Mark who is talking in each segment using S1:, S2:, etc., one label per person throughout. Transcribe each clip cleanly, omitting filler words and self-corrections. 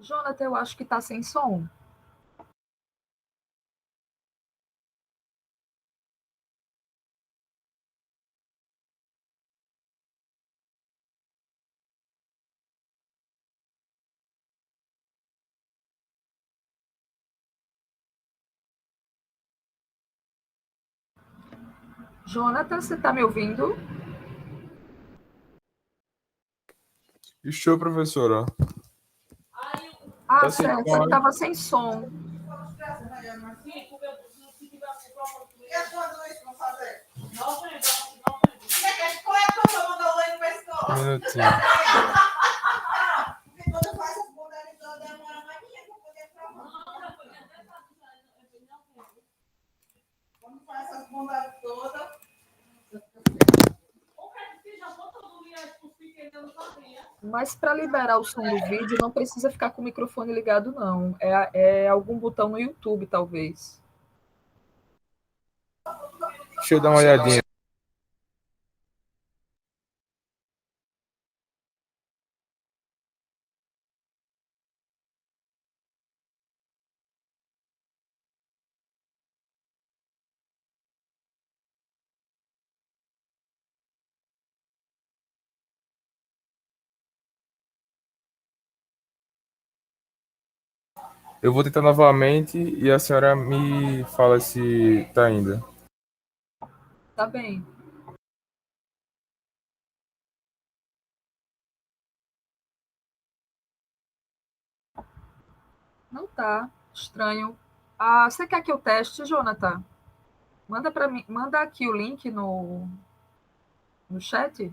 S1: Jonathan, eu acho que tá sem som. Jonathan, você tá me ouvindo?
S2: Estou, professora.
S1: Ah, certo, você estava sem som.
S2: Um minutinho.
S1: Mas para liberar o som do vídeo, não precisa ficar com o microfone ligado, não. É algum botão no YouTube, talvez.
S2: Deixa eu dar uma olhadinha. Eu vou tentar novamente e a senhora me fala se tá indo.
S1: Tá bem. Não tá. Estranho. Ah, você quer que eu teste, Jonathan? Manda para mim, manda aqui o link no chat.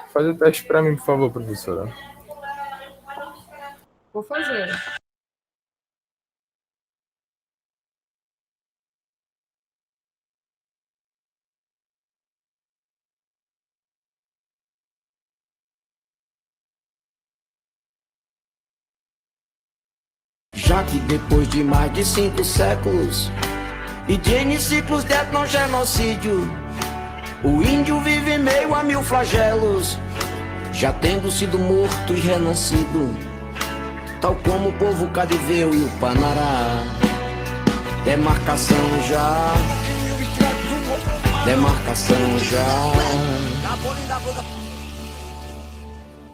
S2: Faz o teste para mim, por favor, professora.
S1: Vou fazer.
S3: Já que depois de mais de 5 séculos e de N ciclos de etnogenocídio, o índio vive meio a 1000 flagelos, já tendo sido morto e renascido, tal como o povo cadiveu e o Panará. Demarcação já, demarcação já.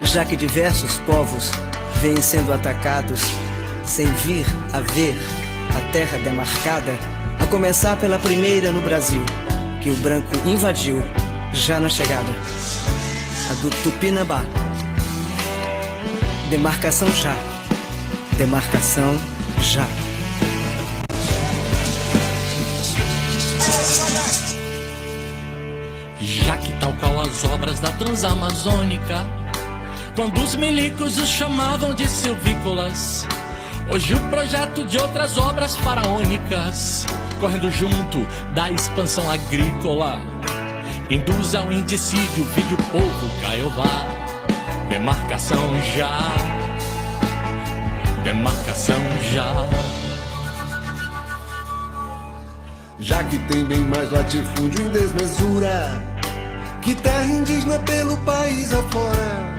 S4: Já que diversos povos vêm sendo atacados sem vir a ver a terra demarcada, a começar pela primeira no Brasil, que o branco invadiu já na chegada, a do Tupinambá. Demarcação já, demarcação já.
S5: Já que tal qual as obras da Transamazônica, quando os milicos os chamavam de silvícolas, hoje o projeto de outras obras faraônicas, correndo junto da expansão agrícola, induz ao indicídio, vide o povo Caiobá. Demarcação já, demarcação já.
S6: Já que tem bem mais latifúndio em desmesura que terra indígena pelo país afora,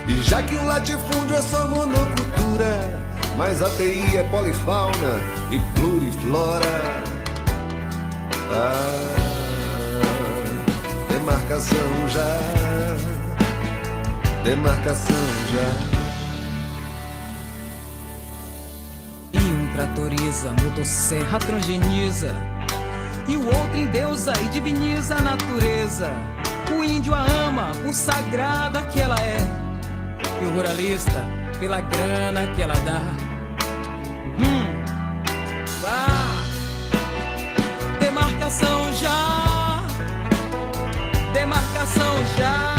S6: e já que o latifúndio é só monocultura, mas a TI é polifauna e pluriflora. Demarcação já, demarcação já.
S7: E um tratoriza, motosserra transgeniza, e o outro endeusa e diviniza a natureza. O índio a ama por sagrada que ela é, e o ruralista pela grana que ela dá. Demarcação já, demarcação já.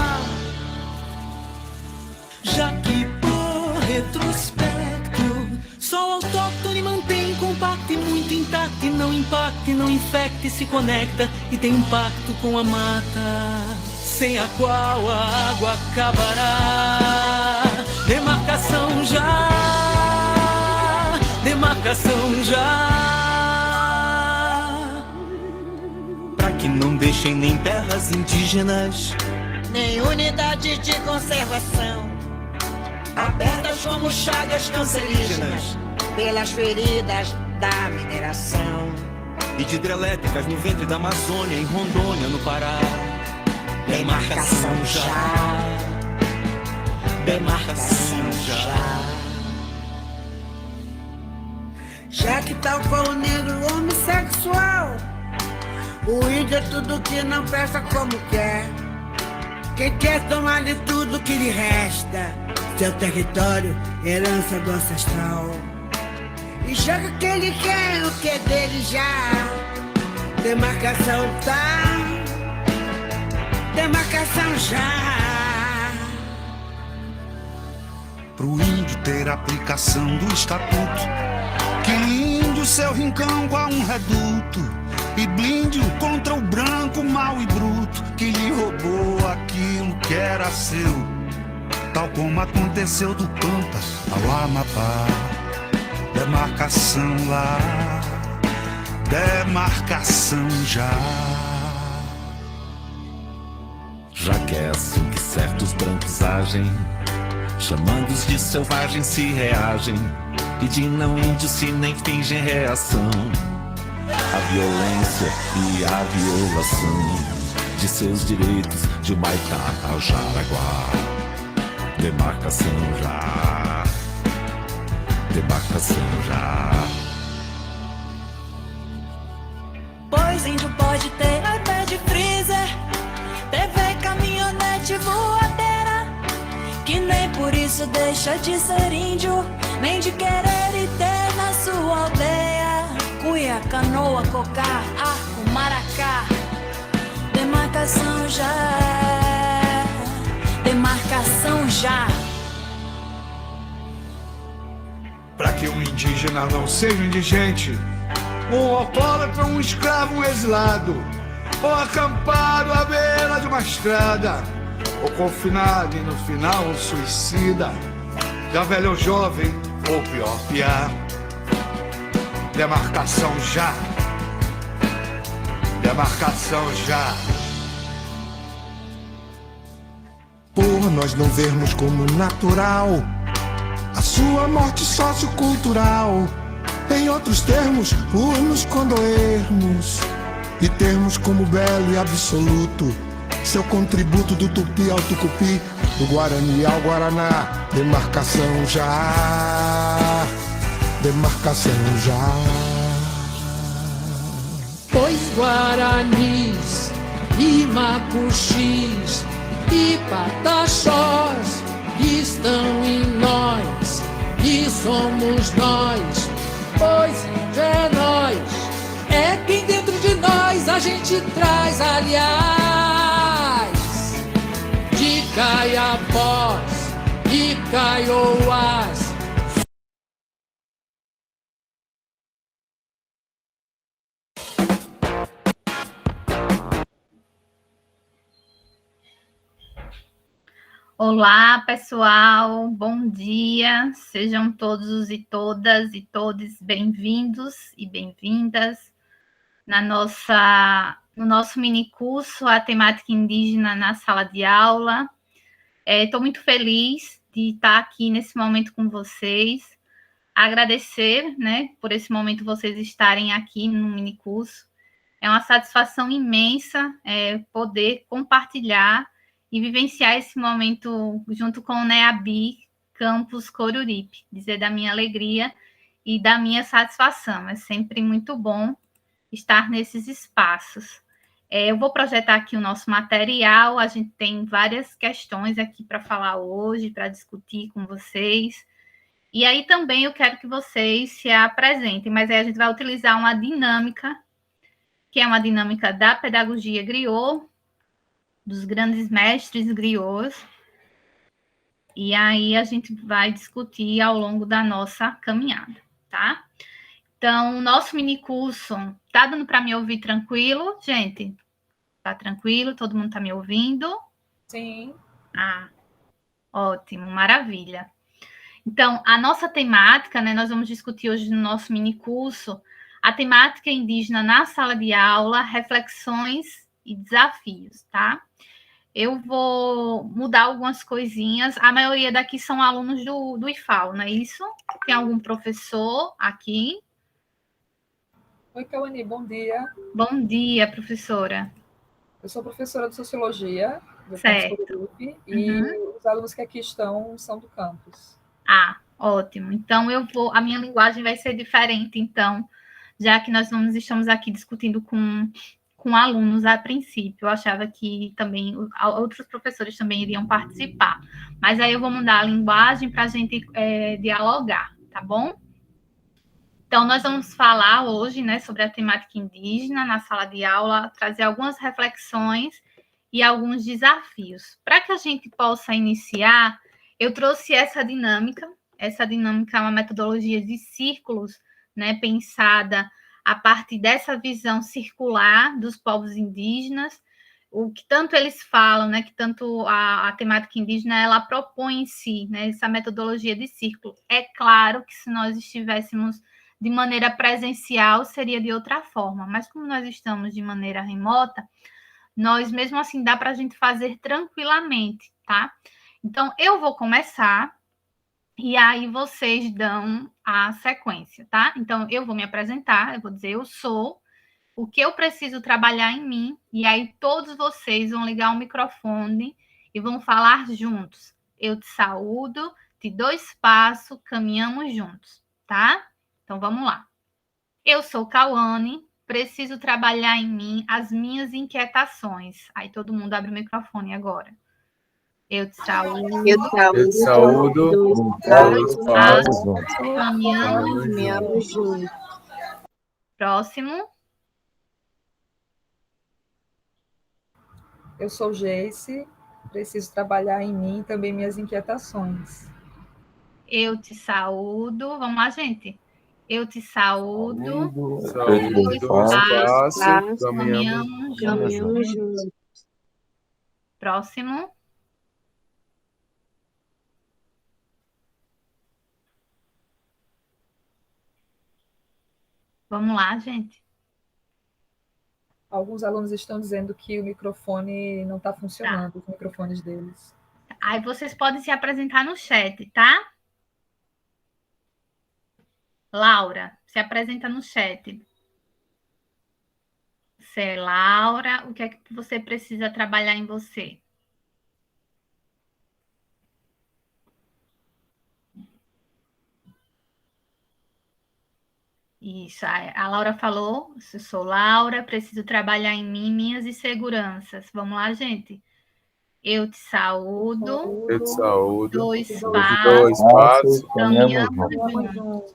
S5: Já que por retrospecto, só o autóctone mantém compacto e muito intacto, e não impacta, e não infecta, e se conecta e tem impacto com a mata, sem a qual a água acabará. Demarcação já,
S7: demarcação já. Pra que não deixem nem terras indígenas,
S8: nem unidade de conservação,
S7: abertas como chagas cancerígenas,
S8: pelas feridas da mineração.
S7: e de hidrelétricas no ventre da Amazônia, em Rondônia, no Pará.
S8: Demarcação já.
S7: Demarcação já.
S8: Já que tal qual o negro homossexual, o índio é tudo que não presta como quer. Quem quer tomar de tudo que lhe resta, seu território, herança do ancestral. E joga o que ele quer, o que é dele já. Demarcação tá, demarcação já.
S6: Pro índio ter aplicação do estatuto, que linde o seu rincão com um reduto, e blinde-o contra o branco mau e bruto, que lhe roubou aquilo que era seu, tal como aconteceu do Pampa ao Amapá. Demarcação lá, demarcação já.
S9: Já que é assim que certos brancos agem, chamando-os de selvagens se reagem, e de não índios se nem fingem reação à violência e à violação de seus direitos de Humaitá ao Jaraguá. Demarcação já. Demarcação já.
S10: Pois índio pode ter iPad freezer, TV, caminhonete, voadeira, que nem por isso deixa de ser índio, nem de querer e ter na sua aldeia cuia, canoa, cocar, arco, maracá. Demarcação já. Demarcação já.
S6: Para que um indígena não seja indigente, um alcoólatra, um escravo, um exilado, ou acampado à beira de uma estrada, ou confinado e no final um suicida, já velho ou jovem, ou pior, piar. Demarcação já. Demarcação já.
S11: Por nós não vermos como natural a sua morte sociocultural, em outros termos, por nos condoermos e termos como belo e absoluto seu contributo do tupi ao tucupi, do guarani ao guaraná. Demarcação já. Demarcação já.
S12: Pois guaranis e macuxis e pataxós estão em nós e somos nós, pois índio é nós, é quem dentro de nós a gente traz, aliás, de Caiapós e Caiouás.
S13: Olá, pessoal, bom dia, sejam todos e todos bem-vindos e bem-vindas no nosso minicurso A Temática Indígena na Sala de Aula. Estou muito feliz de estar aqui nesse momento com vocês, agradecer, né, por esse momento vocês estarem aqui no minicurso. É uma satisfação imensa poder compartilhar e vivenciar esse momento junto com o NEABI Campus Coruripe, dizer da minha alegria e da minha satisfação. É sempre muito bom estar nesses espaços. Eu vou projetar aqui o nosso material, a gente tem várias questões aqui para falar hoje, para discutir com vocês. E aí também eu quero que vocês se apresentem, mas aí a gente vai utilizar uma dinâmica, que é uma dinâmica da pedagogia griot, dos grandes mestres griots, e aí a gente vai discutir ao longo da nossa caminhada, tá? Então, o nosso minicurso, tá dando para me ouvir tranquilo, gente? Tá tranquilo? Todo mundo tá me ouvindo?
S1: Sim.
S13: Ah, ótimo, maravilha. Então, a nossa temática, né, nós vamos discutir hoje no nosso minicurso, a temática indígena na sala de aula, reflexões e desafios, tá? Eu vou mudar algumas coisinhas. A maioria daqui são alunos do IFAL, não é isso? Tem algum professor aqui?
S1: Oi, Cauane, bom dia.
S13: Bom dia, professora.
S1: Eu sou professora de Sociologia do
S13: Certo.
S1: campus Corupe, e os alunos que aqui estão são do campus.
S13: Ah, ótimo. Então, a minha linguagem vai ser diferente, então, já que nós estamos aqui discutindo com alunos a princípio. Eu achava que também outros professores também iriam participar. Mas aí eu vou mudar a linguagem para a gente dialogar, tá bom? Então, nós vamos falar hoje, né, sobre a temática indígena na sala de aula, trazer algumas reflexões e alguns desafios. Para que a gente possa iniciar, eu trouxe essa dinâmica. Essa dinâmica é uma metodologia de círculos, né, pensada a partir dessa visão circular dos povos indígenas, o que tanto eles falam, né, que tanto a temática indígena, ela propõe em si, né, essa metodologia de círculo. É claro que se nós estivéssemos de maneira presencial, seria de outra forma, mas como nós estamos de maneira remota, nós, mesmo assim, dá para a gente fazer tranquilamente, tá? Então, eu vou começar e aí vocês dão a sequência, tá? Então, eu vou me apresentar, eu vou dizer eu sou, o que eu preciso trabalhar em mim, e aí todos vocês vão ligar o microfone e vão falar juntos. Eu te saúdo, te dou espaço, caminhamos juntos, tá? Então, vamos lá. Eu sou Cauane, preciso trabalhar em mim as minhas inquietações. Aí todo mundo abre o microfone agora. Eu te saúdo.
S2: Eu te saúdo.
S13: Caminhamos juntos. Próximo.
S1: Eu sou Geice, preciso trabalhar em mim também minhas inquietações.
S13: Eu te saúdo. Vamos lá, gente. Eu te saúdo. Caminhamos juntos. Próximo. Vamos lá, gente.
S1: Alguns alunos estão dizendo que o microfone não está funcionando, os microfones deles.
S13: Aí vocês podem se apresentar no chat, tá? Laura, se apresenta no chat. Você é Laura, o que é que você precisa trabalhar em você? Isso, a Laura falou, eu sou Laura, preciso trabalhar em mim, minhas inseguranças. Vamos lá, gente? Eu te saúdo.
S2: Eu te saúdo.
S13: Dois
S2: Passos.
S13: Caminhamos juntos.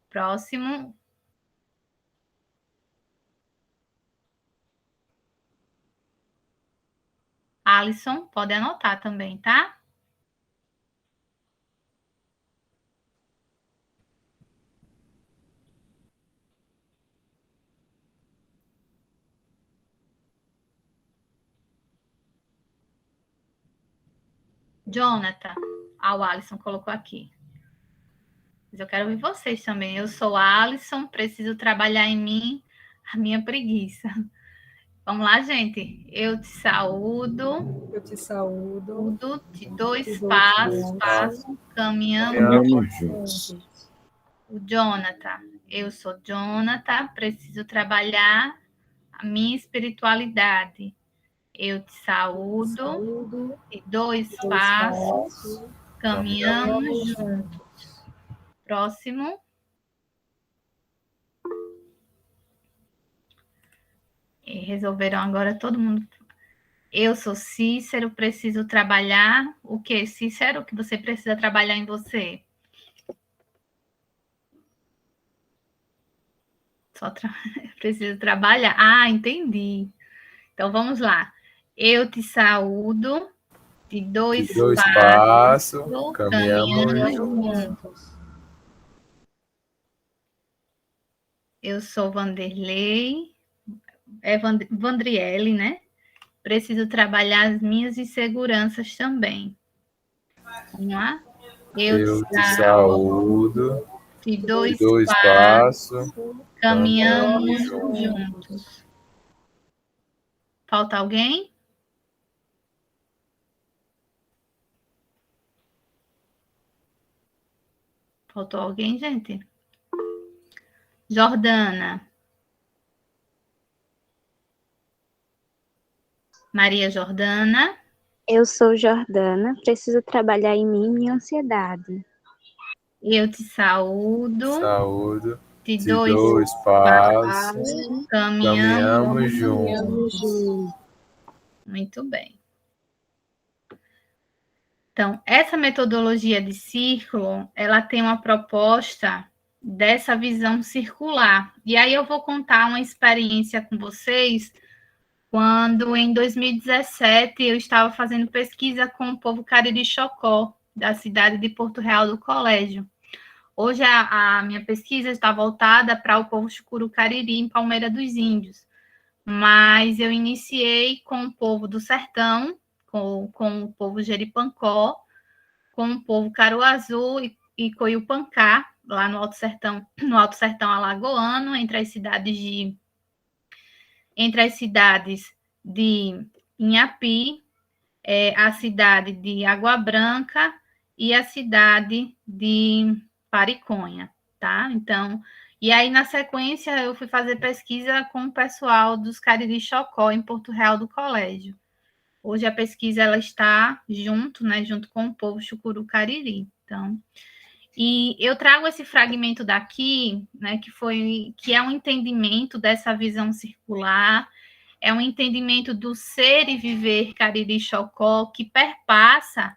S13: Próximo. Alisson, pode anotar também, tá? Jonathan, o Alisson colocou aqui. Mas eu quero ouvir vocês também. Eu sou Alisson, preciso trabalhar em mim a minha preguiça. Vamos lá, gente. Eu te saúdo.
S1: Eu te saúdo.
S13: Te dou espaço. Caminhamos juntos. O Jonathan. Eu sou Jonathan, preciso trabalhar a minha espiritualidade. Eu te saúdo. Te dou espaço. Caminhamos juntos. Próximo. E resolveram agora todo mundo. Eu sou Cícero, preciso trabalhar. O que, Cícero? O que você precisa trabalhar em você? Preciso trabalhar. Ah, entendi. Então vamos lá. Eu te saúdo. Te dou espaço. Caminhamos juntos. Eu sou Vanderlei, Vandriele, né? Preciso trabalhar as minhas inseguranças também. Vamos lá?
S2: Eu te saúdo.
S13: De dois
S2: passos,
S13: caminhamos juntos. Falta alguém? Faltou alguém, gente? Jordana. Maria Jordana.
S14: Eu sou Jordana, preciso trabalhar em mim minha ansiedade.
S13: Eu te saúdo.
S2: Saúdo.
S13: De
S2: dois passos, caminhamos juntos.
S13: Muito bem. Então, essa metodologia de círculo, ela tem uma proposta dessa visão circular. E aí eu vou contar uma experiência com vocês, quando em 2017 eu estava fazendo pesquisa com o povo Cariri-Chocó, da cidade de Porto Real do Colégio. Hoje a minha pesquisa está voltada para o povo Chucuru-Cariri, em Palmeira dos Índios. Mas eu iniciei com o povo do sertão, com o povo Jeripancó, com o povo Caruazu e Coiupancá, lá no Alto Sertão alagoano, entre as cidades de Inhapi, a cidade de Água Branca e a cidade de Pariconha, tá? Então, e aí na sequência eu fui fazer pesquisa com o pessoal dos Cariri-Chocó em Porto Real do Colégio. Hoje a pesquisa ela está junto com o povo Chucuru-Cariri. Então, e eu trago esse fragmento daqui, né, que é um entendimento dessa visão circular, é um entendimento do ser e viver Cariri-Chocó que perpassa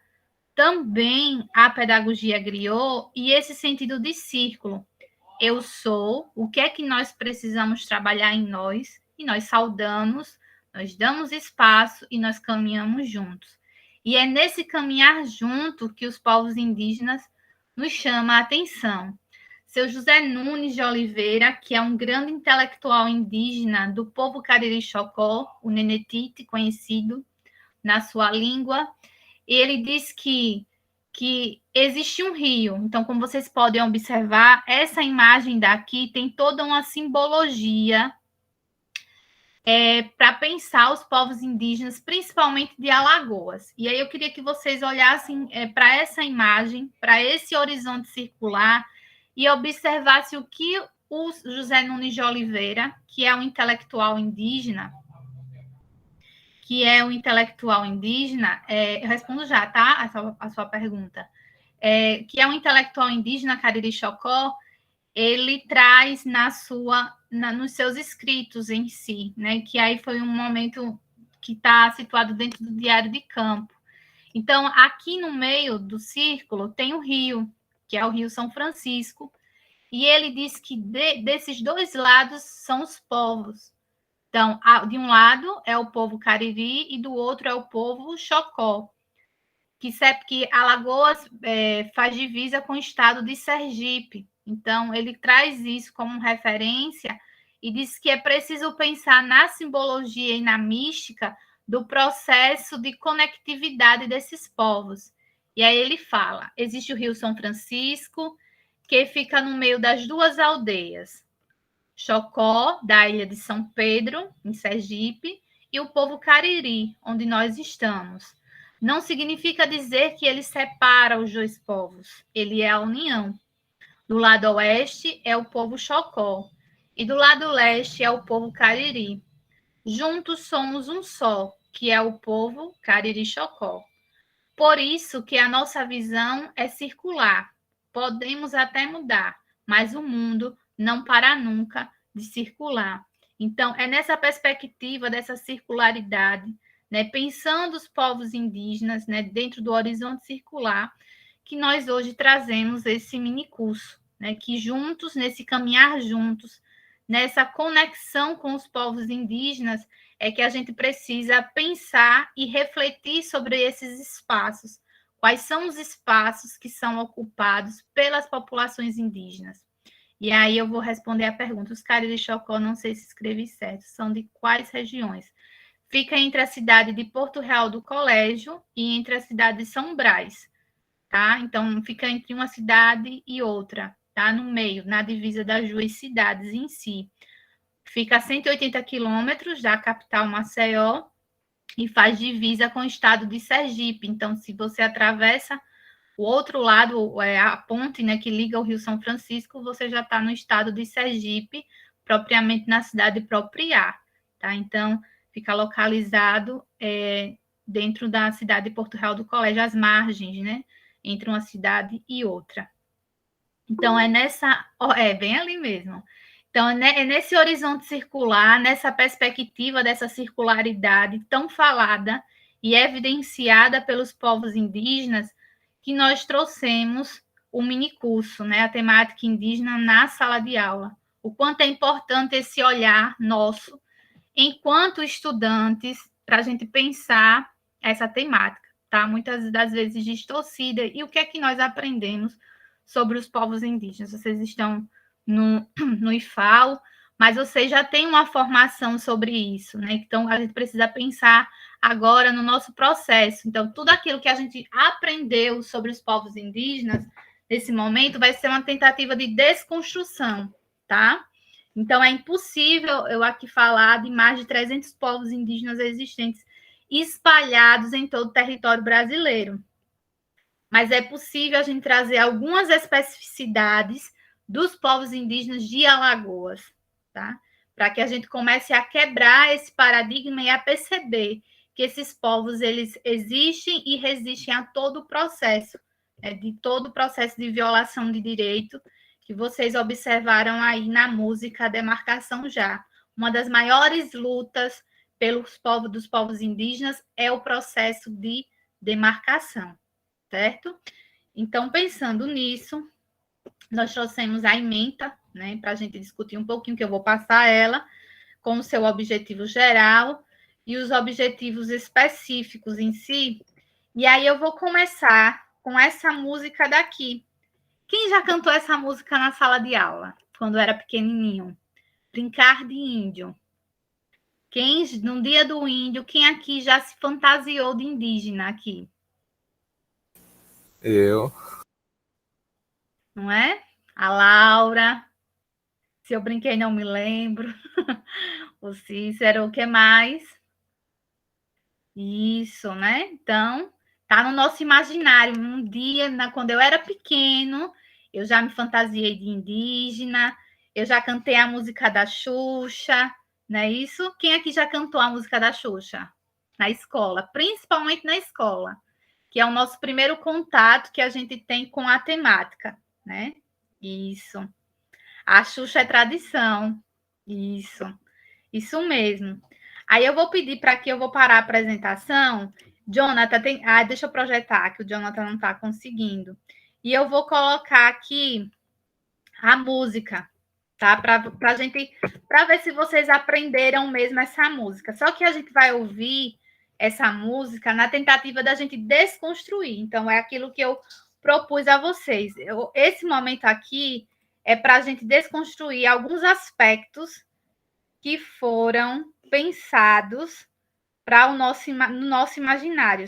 S13: também a pedagogia griot e esse sentido de círculo. Eu sou, o que é que nós precisamos trabalhar em nós, e nós saudamos, nós damos espaço e nós caminhamos juntos. E é nesse caminhar junto que os povos indígenas nos chamam a atenção. Seu José Nunes de Oliveira, que é um grande intelectual indígena do povo Cariri-Chocó, o Nenetite, conhecido na sua língua, ele diz que existe um rio. Então, como vocês podem observar, essa imagem daqui tem toda uma simbologia para pensar os povos indígenas, principalmente de Alagoas. E aí eu queria que vocês olhassem para essa imagem, para esse horizonte circular, e observassem o que o José Nunes de Oliveira, que é um intelectual indígena, eu respondo já, tá? A sua pergunta. Que é um intelectual indígena, Cariri-Chocó, ele traz nos seus escritos em si, né? Que aí foi um momento que está situado dentro do Diário de Campo. Então, aqui no meio do círculo tem o rio, que é o Rio São Francisco, e ele diz que desses dois lados são os povos. Então, de um lado é o povo Cariri e do outro é o povo Chocó, que Alagoas faz divisa com o estado de Sergipe. Então, ele traz isso como referência e diz que é preciso pensar na simbologia e na mística do processo de conectividade desses povos. E aí ele fala, existe o Rio São Francisco, que fica no meio das duas aldeias, Chocó, da ilha de São Pedro, em Sergipe, e o povo Cariri, onde nós estamos. Não significa dizer que ele separa os dois povos, ele é a união. Do lado oeste é o povo Chocó, e do lado leste é o povo Cariri. Juntos somos um só, que é o povo Cariri-Chocó. Por isso que a nossa visão é circular. Podemos até mudar, mas o mundo não para nunca de circular. Então, é nessa perspectiva dessa circularidade, né, pensando os povos indígenas, né, dentro do horizonte circular, que nós hoje trazemos esse minicurso, né, que juntos, nesse caminhar juntos, nessa conexão com os povos indígenas, é que a gente precisa pensar e refletir sobre esses espaços. Quais são os espaços que são ocupados pelas populações indígenas? E aí eu vou responder a pergunta. Os Cariri-Chocó, não sei se escrevi certo, são de quais regiões? Fica entre a cidade de Porto Real do Colégio e entre a cidade de São Brás. tá? Então, fica entre uma cidade e outra, tá? No meio, na divisa das duas cidades em si. Fica a 180 quilômetros da capital Maceió e faz divisa com o estado de Sergipe. Então, se você atravessa o outro lado, a ponte, né, que liga o Rio São Francisco, você já está no estado de Sergipe, propriamente na cidade de Propriá, tá? Então, fica localizado dentro da cidade de Porto Real do Colégio, às margens, né? Entre uma cidade e outra. Então, bem ali mesmo. Então, é nesse horizonte circular, nessa perspectiva dessa circularidade tão falada e evidenciada pelos povos indígenas, que nós trouxemos o minicurso, né? A temática indígena na sala de aula. O quanto é importante esse olhar nosso, enquanto estudantes, para a gente pensar essa temática, tá? Muitas das vezes distorcida. E o que é que nós aprendemos sobre os povos indígenas? Vocês estão no IFAO, mas vocês já têm uma formação sobre isso, né? Então, a gente precisa pensar agora no nosso processo. Então, tudo aquilo que a gente aprendeu sobre os povos indígenas, nesse momento, vai ser uma tentativa de desconstrução, tá? Então, é impossível eu aqui falar de mais de 300 povos indígenas existentes espalhados em todo o território brasileiro. Mas é possível a gente trazer algumas especificidades dos povos indígenas de Alagoas, tá? Para que a gente comece a quebrar esse paradigma e a perceber que esses povos, eles existem e resistem a todo o processo, né? De todo o processo de violação de direito que vocês observaram aí na música Demarcação Já. Uma das maiores lutas dos povos indígenas é o processo de demarcação, certo? Então, pensando nisso, nós trouxemos a ementa, né, para a gente discutir um pouquinho, que eu vou passar ela, com o seu objetivo geral e os objetivos específicos em si. E aí eu vou começar com essa música daqui. Quem já cantou essa música na sala de aula, quando era pequenininho? Brincar de Índio. No dia do índio, quem aqui já se fantasiou de indígena aqui?
S2: Eu.
S13: Não é? A Laura. Se eu brinquei, não me lembro. O Cícero, o que mais? Isso, né? Então, tá no nosso imaginário. Um dia, quando eu era pequeno, eu já me fantasiei de indígena, eu já cantei a música da Xuxa, não é isso? Quem aqui já cantou a música da Xuxa? Na escola, principalmente na escola, que é o nosso primeiro contato que a gente tem com a temática, né? Isso. A Xuxa é tradição. Isso mesmo. Aí eu vou pedir para que eu vou parar a apresentação. Jonathan, deixa eu projetar, que o Jonathan não está conseguindo. E eu vou colocar aqui a música, tá? Para ver se vocês aprenderam mesmo essa música. Só que a gente vai ouvir essa música na tentativa da gente desconstruir. Então, é aquilo que eu propus a vocês. Esse momento aqui é para a gente desconstruir alguns aspectos que foram pensados para no nosso imaginário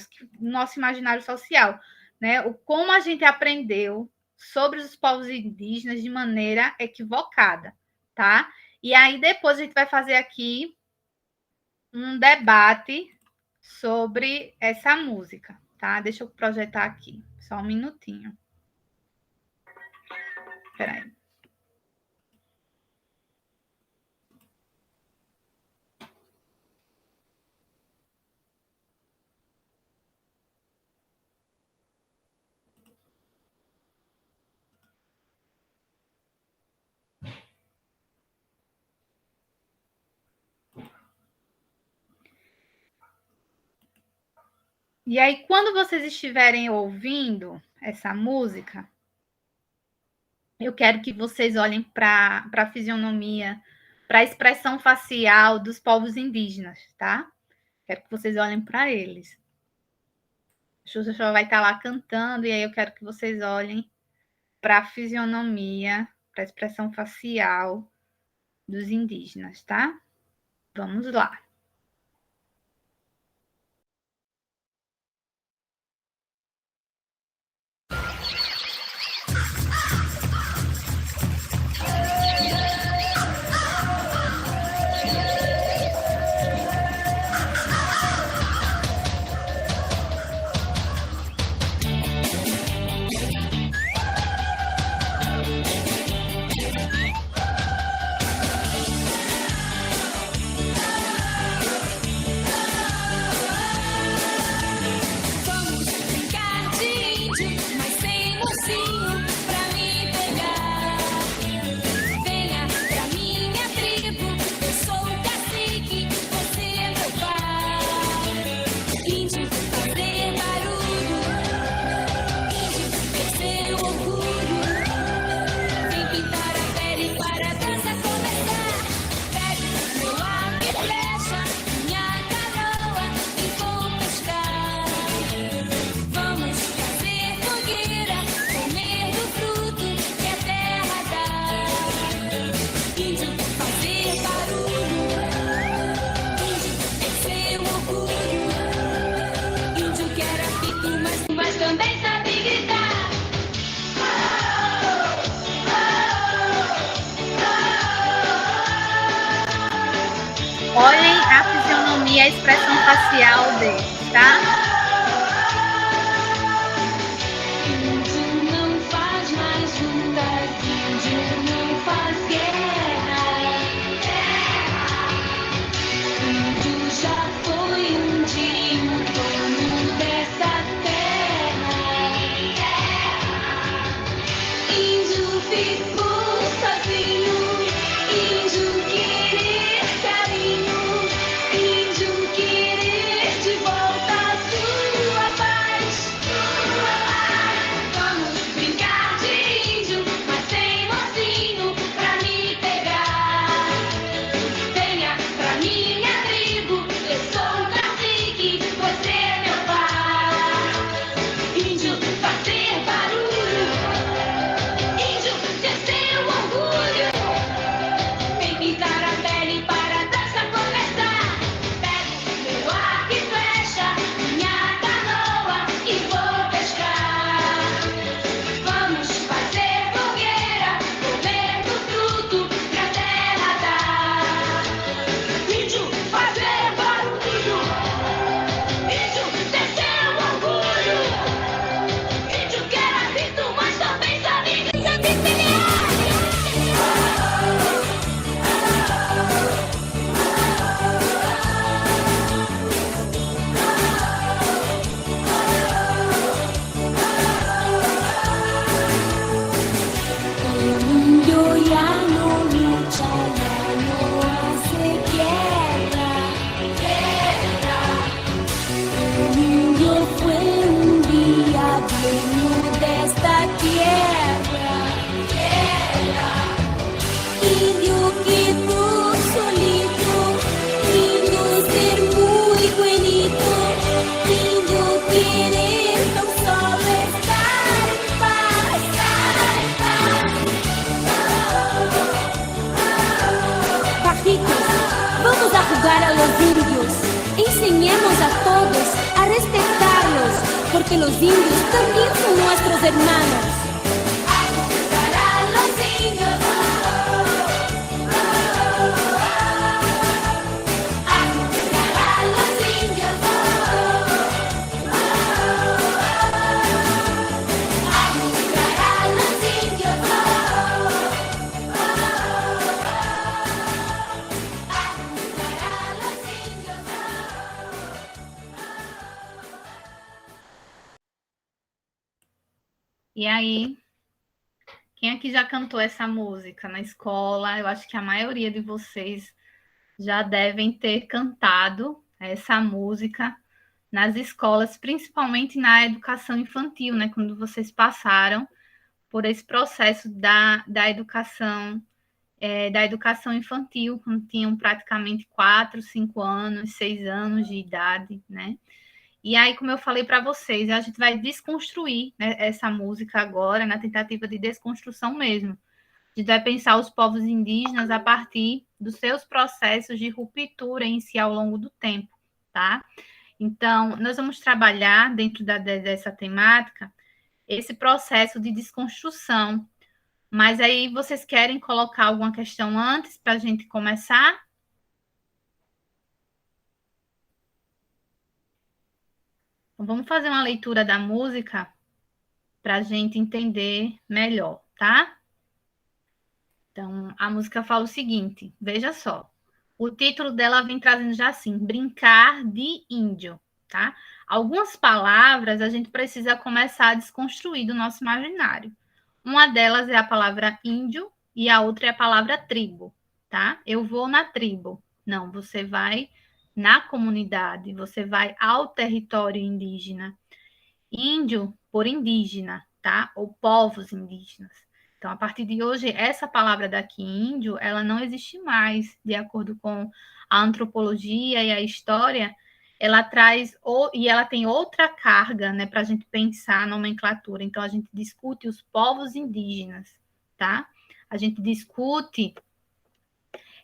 S13: social, né? Como a gente aprendeu sobre os povos indígenas de maneira equivocada, tá? E aí depois a gente vai fazer aqui um debate sobre essa música, tá? Deixa eu projetar aqui, só um minutinho. Espera aí. E aí, quando vocês estiverem ouvindo essa música, eu quero que vocês olhem para a fisionomia, para a expressão facial dos povos indígenas, tá? Quero que vocês olhem para eles. A Xuxa vai estar lá cantando, e aí eu quero que vocês olhem para a fisionomia, para a expressão facial dos indígenas, tá? Vamos lá.
S10: mas também sabe gritar.
S13: Olhem a fisionomia e a expressão facial deles, tá?
S10: Índio não faz mais lutas, índio não faz guerra. Índio já foi um dia o dono dessa terra. Índio ficou sozinho, índio querer carinho, índio querer de volta a sua paz. Vamos brincar de índio, mas sem mocinho pra me pegar. Venha pra minha tribo, eu sou o cacique, você é meu pai. Índio fazer barulho, índio ter seu orgulho. Vem pintar a pele para a dança começar. Pego meu arco e flecha, minha canoa e vou pescar. Vamos fazer fogueira, comer do fruto que a terra dá. Índio fazer barulho, índio ter seu orgulho. Índio quer apito, mas também sabe indio ya no lucha, ya no hace guerra. El indio fue un día dueño de esta tierra. Indio quedó solito, indio ser muy buenito, indio quiere tan solo estar en paz. Pajitos, vamos a jugar a los indios. Enseñemos a todos a respetarlos, porque los indios también son nuestros hermanos. A jugar a los indios. A jugar a los indios. A jugar a los indios.
S13: E aí, quem aqui já cantou essa música na escola? Eu acho que a maioria de vocês já devem ter cantado essa música nas escolas, principalmente na educação infantil, né? Quando vocês passaram por esse processo da educação infantil, quando tinham praticamente 4, 5 anos, 6 anos de idade, né? E aí, como eu falei para vocês, a gente vai desconstruir, né, essa música agora, na tentativa de desconstrução mesmo. A gente vai pensar os povos indígenas a partir dos seus processos de ruptura em si ao longo do tempo, tá? Então, nós vamos trabalhar dentro dessa temática esse processo de desconstrução. Mas aí, vocês querem colocar alguma questão antes para a gente começar? Então, vamos fazer uma leitura da música para a gente entender melhor, tá? Então, a música fala o seguinte, veja só. O título dela vem trazendo já assim, Brincar de Índio, tá? Algumas palavras a gente precisa começar a desconstruir do nosso imaginário. Uma delas é a palavra índio e a outra é a palavra tribo, tá? Eu vou na tribo. Não, você vai na comunidade, você vai ao território indígena. Índio por indígena, tá? Ou povos indígenas. Então, a partir de hoje, essa palavra daqui, índio, ela não existe mais, de acordo com a antropologia e a história, ela traz, e ela tem outra carga, né, para a gente pensar a nomenclatura. Então, a gente discute os povos indígenas, tá? A gente discute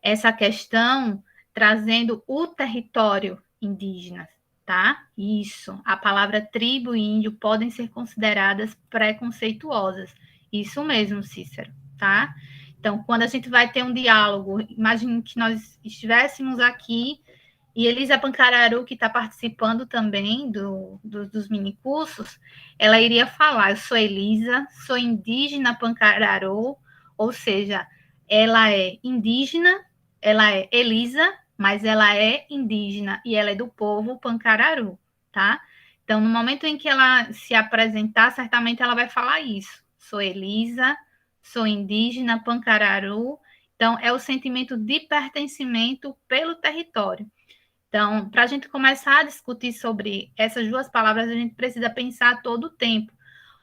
S13: essa questão trazendo o território indígena, tá? Isso. A palavra tribo e índio podem ser consideradas preconceituosas. Isso mesmo, Cícero, tá? Então, quando a gente vai ter um diálogo, imagine que nós estivéssemos aqui e Elisa Pancararu, que está participando também dos minicursos, ela iria falar, eu sou Elisa, sou indígena Pancararu, ou seja, ela é indígena, ela é Elisa, mas ela é indígena e ela é do povo Pancararu, tá? Então, no momento em que ela se apresentar, certamente ela vai falar isso. Sou Elisa, sou indígena Pancararu. Então, é o sentimento de pertencimento pelo território. Então, para a gente começar a discutir sobre essas duas palavras, a gente precisa pensar todo o tempo,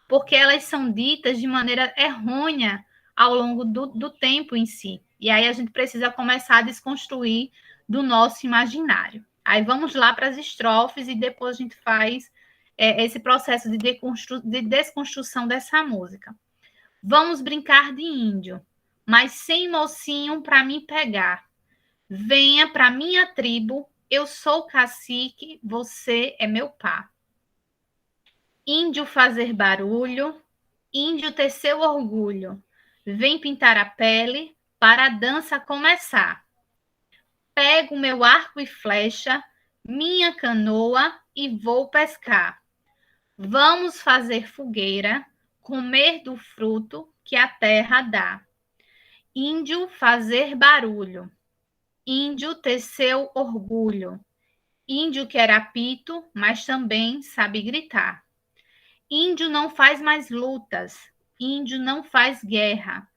S13: porque elas são ditas de maneira errônea ao longo do tempo em si. E aí a gente precisa começar a desconstruir do nosso imaginário. Aí vamos lá para as estrofes e depois a gente faz esse processo de desconstrução dessa música. Vamos brincar de índio, mas sem mocinho para me pegar. Venha para minha tribo, eu sou cacique, você é meu pá. Índio fazer barulho, índio ter seu orgulho. Vem pintar a pele para a dança começar. Pego meu arco e flecha, minha canoa e vou pescar. Vamos fazer fogueira, comer do fruto que a terra dá. Índio fazer barulho, índio ter seu orgulho. Índio quer apito, mas também sabe gritar. Índio não faz mais lutas, índio não faz guerra.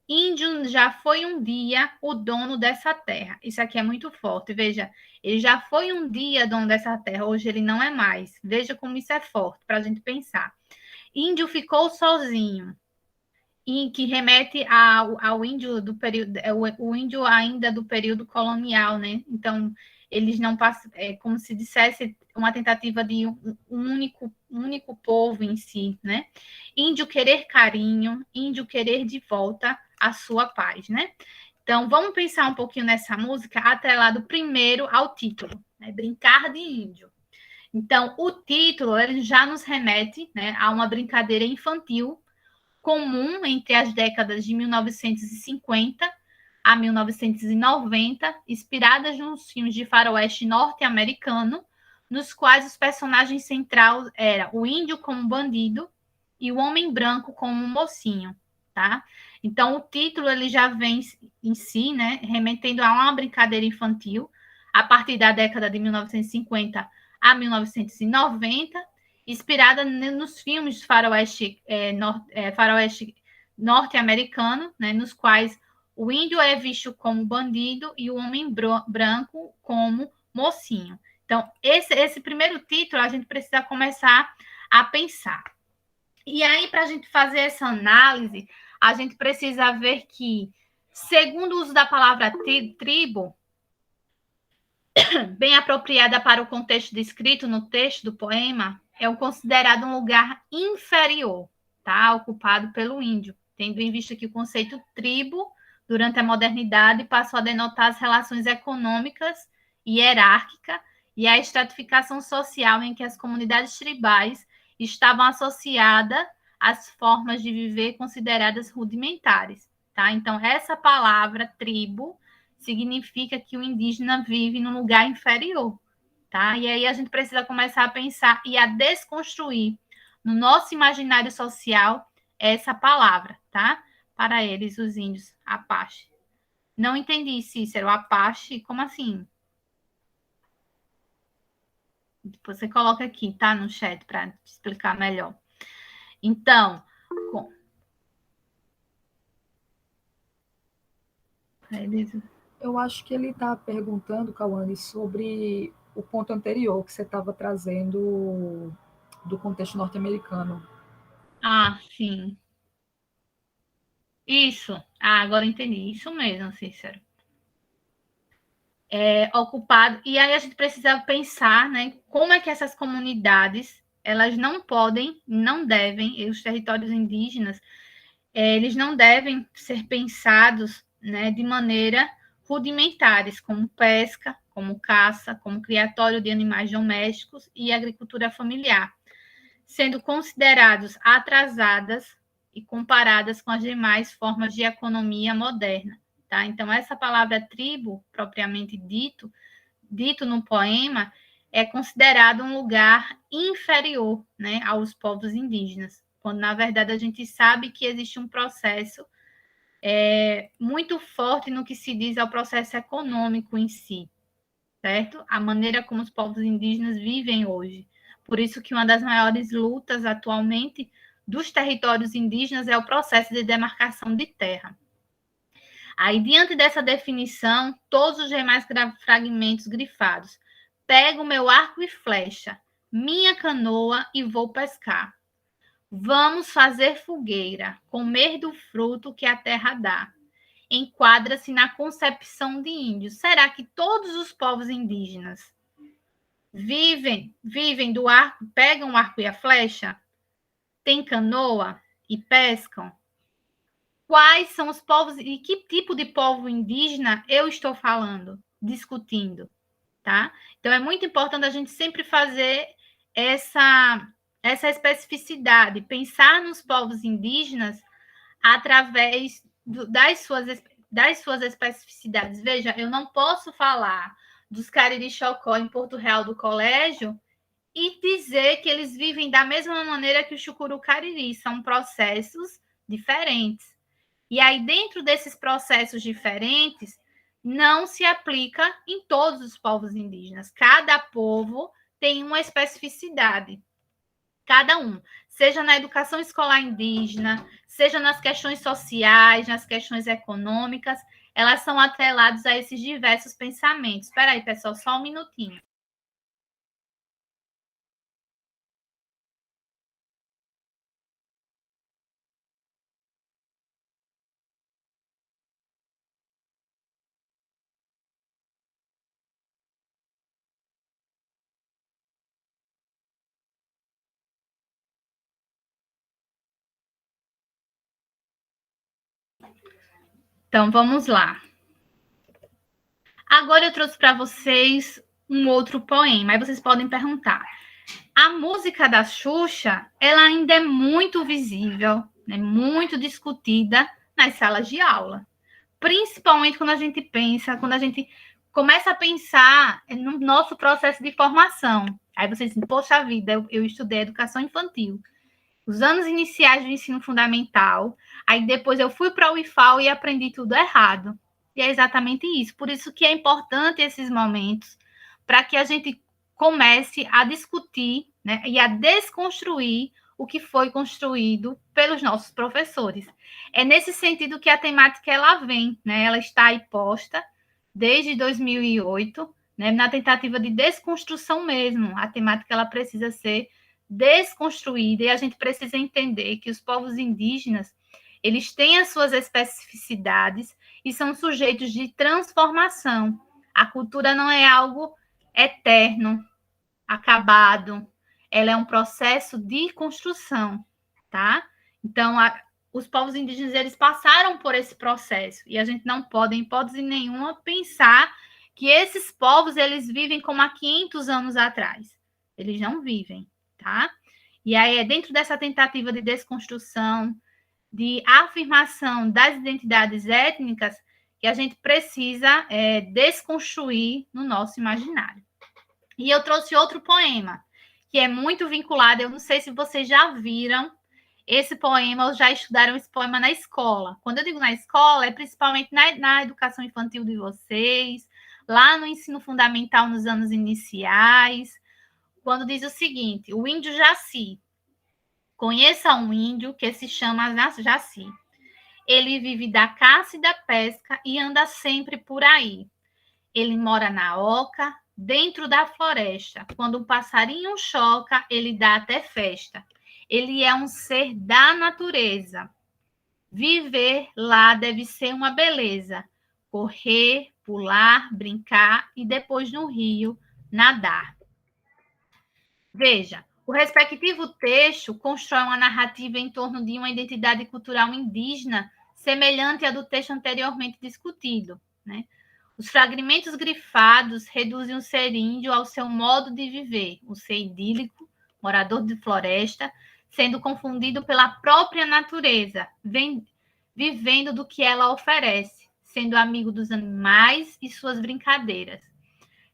S13: Índio já foi um dia o dono dessa terra. Isso aqui é muito forte. Veja, ele já foi um dia dono dessa terra, hoje ele não é mais. Veja como isso é forte para a gente pensar. Índio ficou sozinho, e que remete ao índio do período, o índio ainda do período colonial, né? Então, eles não passam, como se dissesse uma tentativa de um único povo em si, né? Índio querer carinho, índio querer de volta a sua paz, né? Então, vamos pensar um pouquinho nessa música, atrelado primeiro ao título, né? Brincar de índio. Então, o título, ele já nos remete, né, a uma brincadeira infantil comum entre as décadas de 1950 a 1990, inspiradas nos filmes de faroeste norte-americano, nos quais os personagens centrais eram o índio como bandido e o homem branco como mocinho, tá? Então, o título ele já vem em si, né, remetendo a uma brincadeira infantil, a partir da década de 1950 a 1990, inspirada nos filmes de faroeste norte-americano, né, nos quais o índio é visto como bandido e o homem branco como mocinho. Então, esse primeiro título a gente precisa começar a pensar. E aí, para a gente fazer essa análise, a gente precisa ver que, segundo o uso da palavra tribo, bem apropriada para o contexto descrito no texto do poema, é considerado um lugar inferior, tá? Ocupado pelo índio, tendo em vista que o conceito tribo, durante a modernidade, passou a denotar as relações econômicas e hierárquicas e a estratificação social em que as comunidades tribais estavam associadas às formas de viver consideradas rudimentares, tá? Então, essa palavra tribo significa que o indígena vive num lugar inferior, tá? E aí a gente precisa começar a pensar e a desconstruir no nosso imaginário social essa palavra, tá? Para eles, os índios, Apache. Não entendi, Cícero, Apache, como assim? Você coloca aqui, tá? No chat, para te explicar melhor. Então,
S1: eu acho que ele está perguntando, Cauane, sobre o ponto anterior que você estava trazendo do contexto norte-americano.
S13: Ah, sim. Isso. Ah, agora entendi. Isso mesmo, Cícero. Ocupado. E aí a gente precisa pensar, né, como é que essas comunidades, elas não podem, não devem, os territórios indígenas, eles não devem ser pensados, né, de maneira rudimentares, como pesca, como caça, como criatório de animais domésticos e agricultura familiar, sendo considerados atrasadas e comparadas com as demais formas de economia moderna. Tá? Então, essa palavra tribo, propriamente dito no poema, é considerado um lugar inferior, né, aos povos indígenas, quando, na verdade, a gente sabe que existe um processo muito forte no que se diz ao processo econômico em si, certo? A maneira como os povos indígenas vivem hoje. Por isso que uma das maiores lutas atualmente dos territórios indígenas é o processo de demarcação de terra. Aí, diante dessa definição, todos os demais fragmentos grifados. Pego meu arco e flecha, minha canoa e vou pescar. Vamos fazer fogueira, comer do fruto que a terra dá. Enquadra-se na concepção de índios. Será que todos os povos indígenas vivem do arco, pegam o arco e a flecha? Tem canoa e pescam? Quais são os povos e que tipo de povo indígena eu estou falando, discutindo, tá? Então, é muito importante a gente sempre fazer essa especificidade, pensar nos povos indígenas através das suas especificidades. Veja, eu não posso falar dos Cariri-Chocó em Porto Real do Colégio e dizer que eles vivem da mesma maneira que o Chucuru-Cariri. São processos diferentes. E aí, dentro desses processos diferentes, não se aplica em todos os povos indígenas. Cada povo tem uma especificidade. Cada um. Seja na educação escolar indígena, seja nas questões sociais, nas questões econômicas, elas são atreladas a esses diversos pensamentos. Espera aí, pessoal, só um minutinho. Então, vamos lá. Agora eu trouxe para vocês um outro poema. Aí vocês podem perguntar. A música da Xuxa, ela ainda é muito visível, né, muito discutida nas salas de aula. Principalmente quando a gente começa a pensar no nosso processo de formação. Aí vocês dizem, poxa vida, eu estudei educação infantil. Os anos iniciais do ensino fundamental, aí depois eu fui para o IFAL e aprendi tudo errado. E é exatamente isso. Por isso que é importante esses momentos, para que a gente comece a discutir, né, e a desconstruir o que foi construído pelos nossos professores. É nesse sentido que a temática ela vem, né? Ela está aí posta desde 2008, né, na tentativa de desconstrução mesmo. A temática ela precisa ser desconstruída e a gente precisa entender que os povos indígenas eles têm as suas especificidades e são sujeitos de transformação. A cultura não é algo eterno, acabado, ela é um processo de construção, tá? Então, os povos indígenas eles passaram por esse processo e a gente não pode, em hipótese nenhuma, pensar que esses povos eles vivem como há 500 anos atrás. Eles não vivem. Tá? E aí é dentro dessa tentativa de desconstrução, de afirmação das identidades étnicas que a gente precisa desconstruir no nosso imaginário. E eu trouxe outro poema, que é muito vinculado, eu não sei se vocês já viram esse poema ou já estudaram esse poema na escola. Quando eu digo na escola, é principalmente na educação infantil de vocês, lá no ensino fundamental nos anos iniciais, quando diz o seguinte, o índio Jaci. Conheça um índio que se chama Jaci. Ele vive da caça e da pesca e anda sempre por aí. Ele mora na oca, dentro da floresta. Quando um passarinho choca, ele dá até festa. Ele é um ser da natureza. Viver lá deve ser uma beleza. Correr, pular, brincar e depois no rio nadar. Veja, o respectivo texto constrói uma narrativa em torno de uma identidade cultural indígena semelhante à do texto anteriormente discutido, né? Os fragmentos grifados reduzem o ser índio ao seu modo de viver, o ser idílico, morador de floresta, sendo confundido pela própria natureza, vivendo do que ela oferece, sendo amigo dos animais e suas brincadeiras.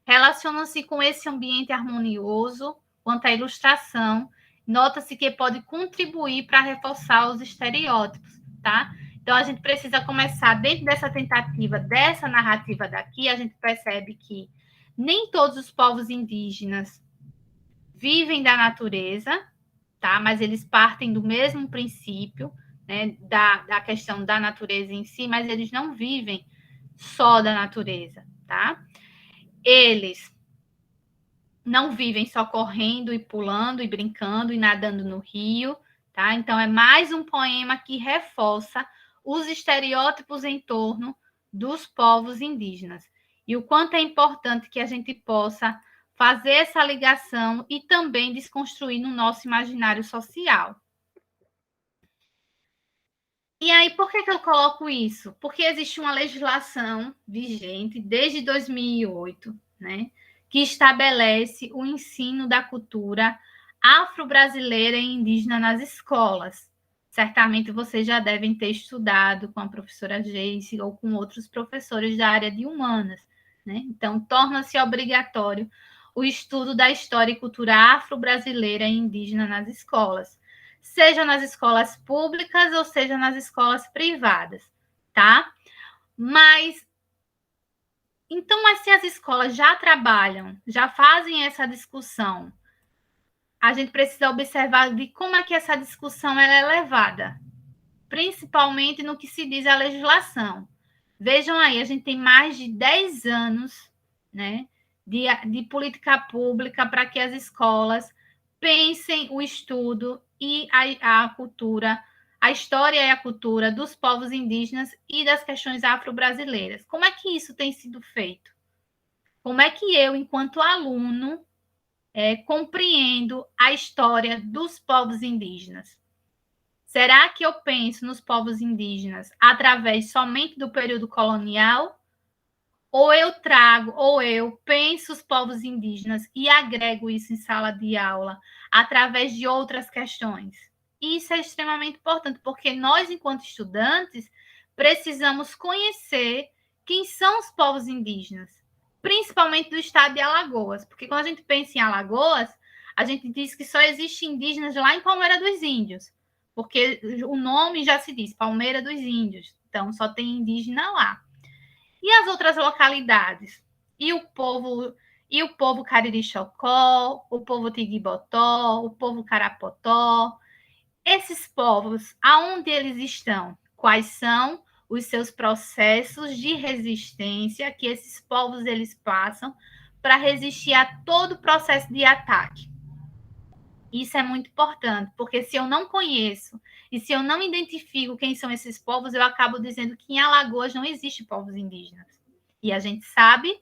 S13: Relacionam-se com esse ambiente harmonioso. Quanto à ilustração, nota-se que pode contribuir para reforçar os estereótipos, tá? Então, a gente precisa começar, dentro dessa tentativa, dessa narrativa daqui, a gente percebe que nem todos os povos indígenas vivem da natureza, tá? Mas eles partem do mesmo princípio, né, da questão da natureza em si, mas eles não vivem só da natureza, tá? Eles não vivem só correndo e pulando e brincando e nadando no rio, tá? Então, é mais um poema que reforça os estereótipos em torno dos povos indígenas. E o quanto é importante que a gente possa fazer essa ligação e também desconstruir no nosso imaginário social. E aí, por que eu coloco isso? Porque existe uma legislação vigente desde 2008, né, que estabelece o ensino da cultura afro-brasileira e indígena nas escolas. Certamente vocês já devem ter estudado com a professora Geice ou com outros professores da área de humanas, né? Então, torna-se obrigatório o estudo da história e cultura afro-brasileira e indígena nas escolas, seja nas escolas públicas ou seja nas escolas privadas, tá? Mas, então, se as escolas já trabalham, já fazem essa discussão, a gente precisa observar de como é que essa discussão ela é levada, principalmente no que se diz a legislação. Vejam aí, a gente tem mais de 10 anos, né, de política pública para que as escolas pensem o estudo e a cultura, a história e a cultura dos povos indígenas e das questões afro-brasileiras. Como é que isso tem sido feito? Como é que eu, enquanto aluno, compreendo a história dos povos indígenas? Será que eu penso nos povos indígenas através somente do período colonial? Ou eu penso os povos indígenas e agrego isso em sala de aula através de outras questões? Isso é extremamente importante, porque nós, enquanto estudantes, precisamos conhecer quem são os povos indígenas, principalmente do estado de Alagoas, porque quando a gente pensa em Alagoas, a gente diz que só existe indígenas lá em Palmeira dos Índios, porque o nome já se diz, Palmeira dos Índios, então só tem indígena lá. E as outras localidades? E o povo Cariri-Chocó, o povo Tiguibotó, o povo Carapotó, esses povos, aonde eles estão? Quais são os seus processos de resistência que esses povos eles passam para resistir a todo o processo de ataque? Isso é muito importante, porque se eu não conheço e se eu não identifico quem são esses povos, eu acabo dizendo que em Alagoas não existe povos indígenas. E a gente sabe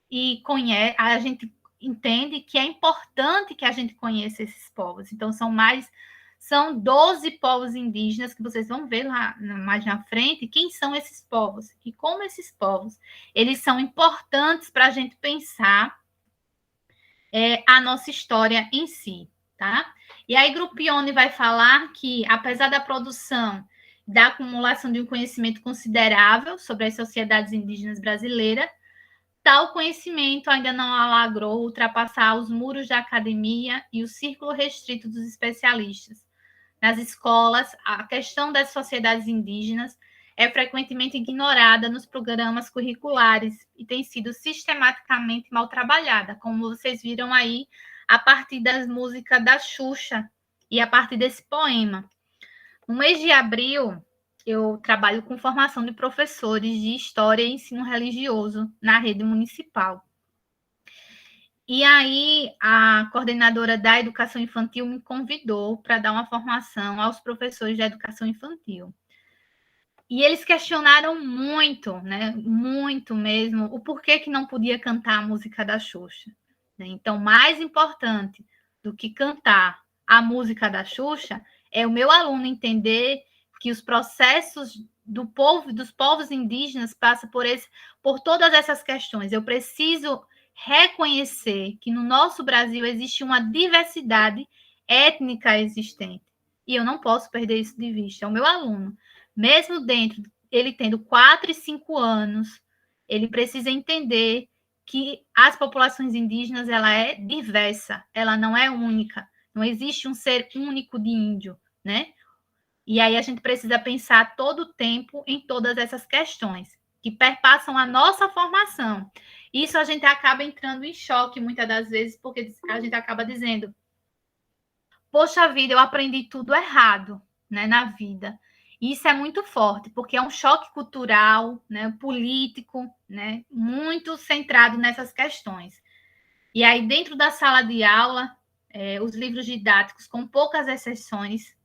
S13: e conhece, a gente entende que é importante que a gente conheça esses povos. Então, são 12 povos indígenas que vocês vão ver lá mais na frente, quem são esses povos e como esses povos eles são importantes para a gente pensar a nossa história em si, tá? E aí Gruppione vai falar que, apesar da produção, da acumulação de um conhecimento considerável sobre as sociedades indígenas brasileiras, tal conhecimento ainda não alagrou ultrapassar os muros da academia e o círculo restrito dos especialistas. Nas escolas, a questão das sociedades indígenas é frequentemente ignorada nos programas curriculares e tem sido sistematicamente mal trabalhada, como vocês viram aí, a partir das músicas da Xuxa e a partir desse poema. No mês de abril, eu trabalho com formação de professores de História e Ensino Religioso na rede municipal. E aí, a coordenadora da Educação Infantil me convidou para dar uma formação aos professores da Educação Infantil. E eles questionaram muito, né, muito mesmo, o porquê que não podia cantar a música da Xuxa. Então, mais importante do que cantar a música da Xuxa é o meu aluno entender que os processos dos povos indígenas passa por todas essas questões. Eu preciso reconhecer que no nosso Brasil existe uma diversidade étnica existente. E eu não posso perder isso de vista. O meu aluno, mesmo ele tendo 4 e 5 anos, ele precisa entender que as populações indígenas, ela é diversa, ela não é única. Não existe um ser único de índio, né? E aí a gente precisa pensar todo o tempo em todas essas questões que perpassam a nossa formação. Isso a gente acaba entrando em choque muitas das vezes, porque a gente acaba dizendo: poxa vida, eu aprendi tudo errado, né, na vida. E isso é muito forte, porque é um choque cultural, né, político, né, muito centrado nessas questões. E aí, dentro da sala de aula, os livros didáticos, com poucas exceções,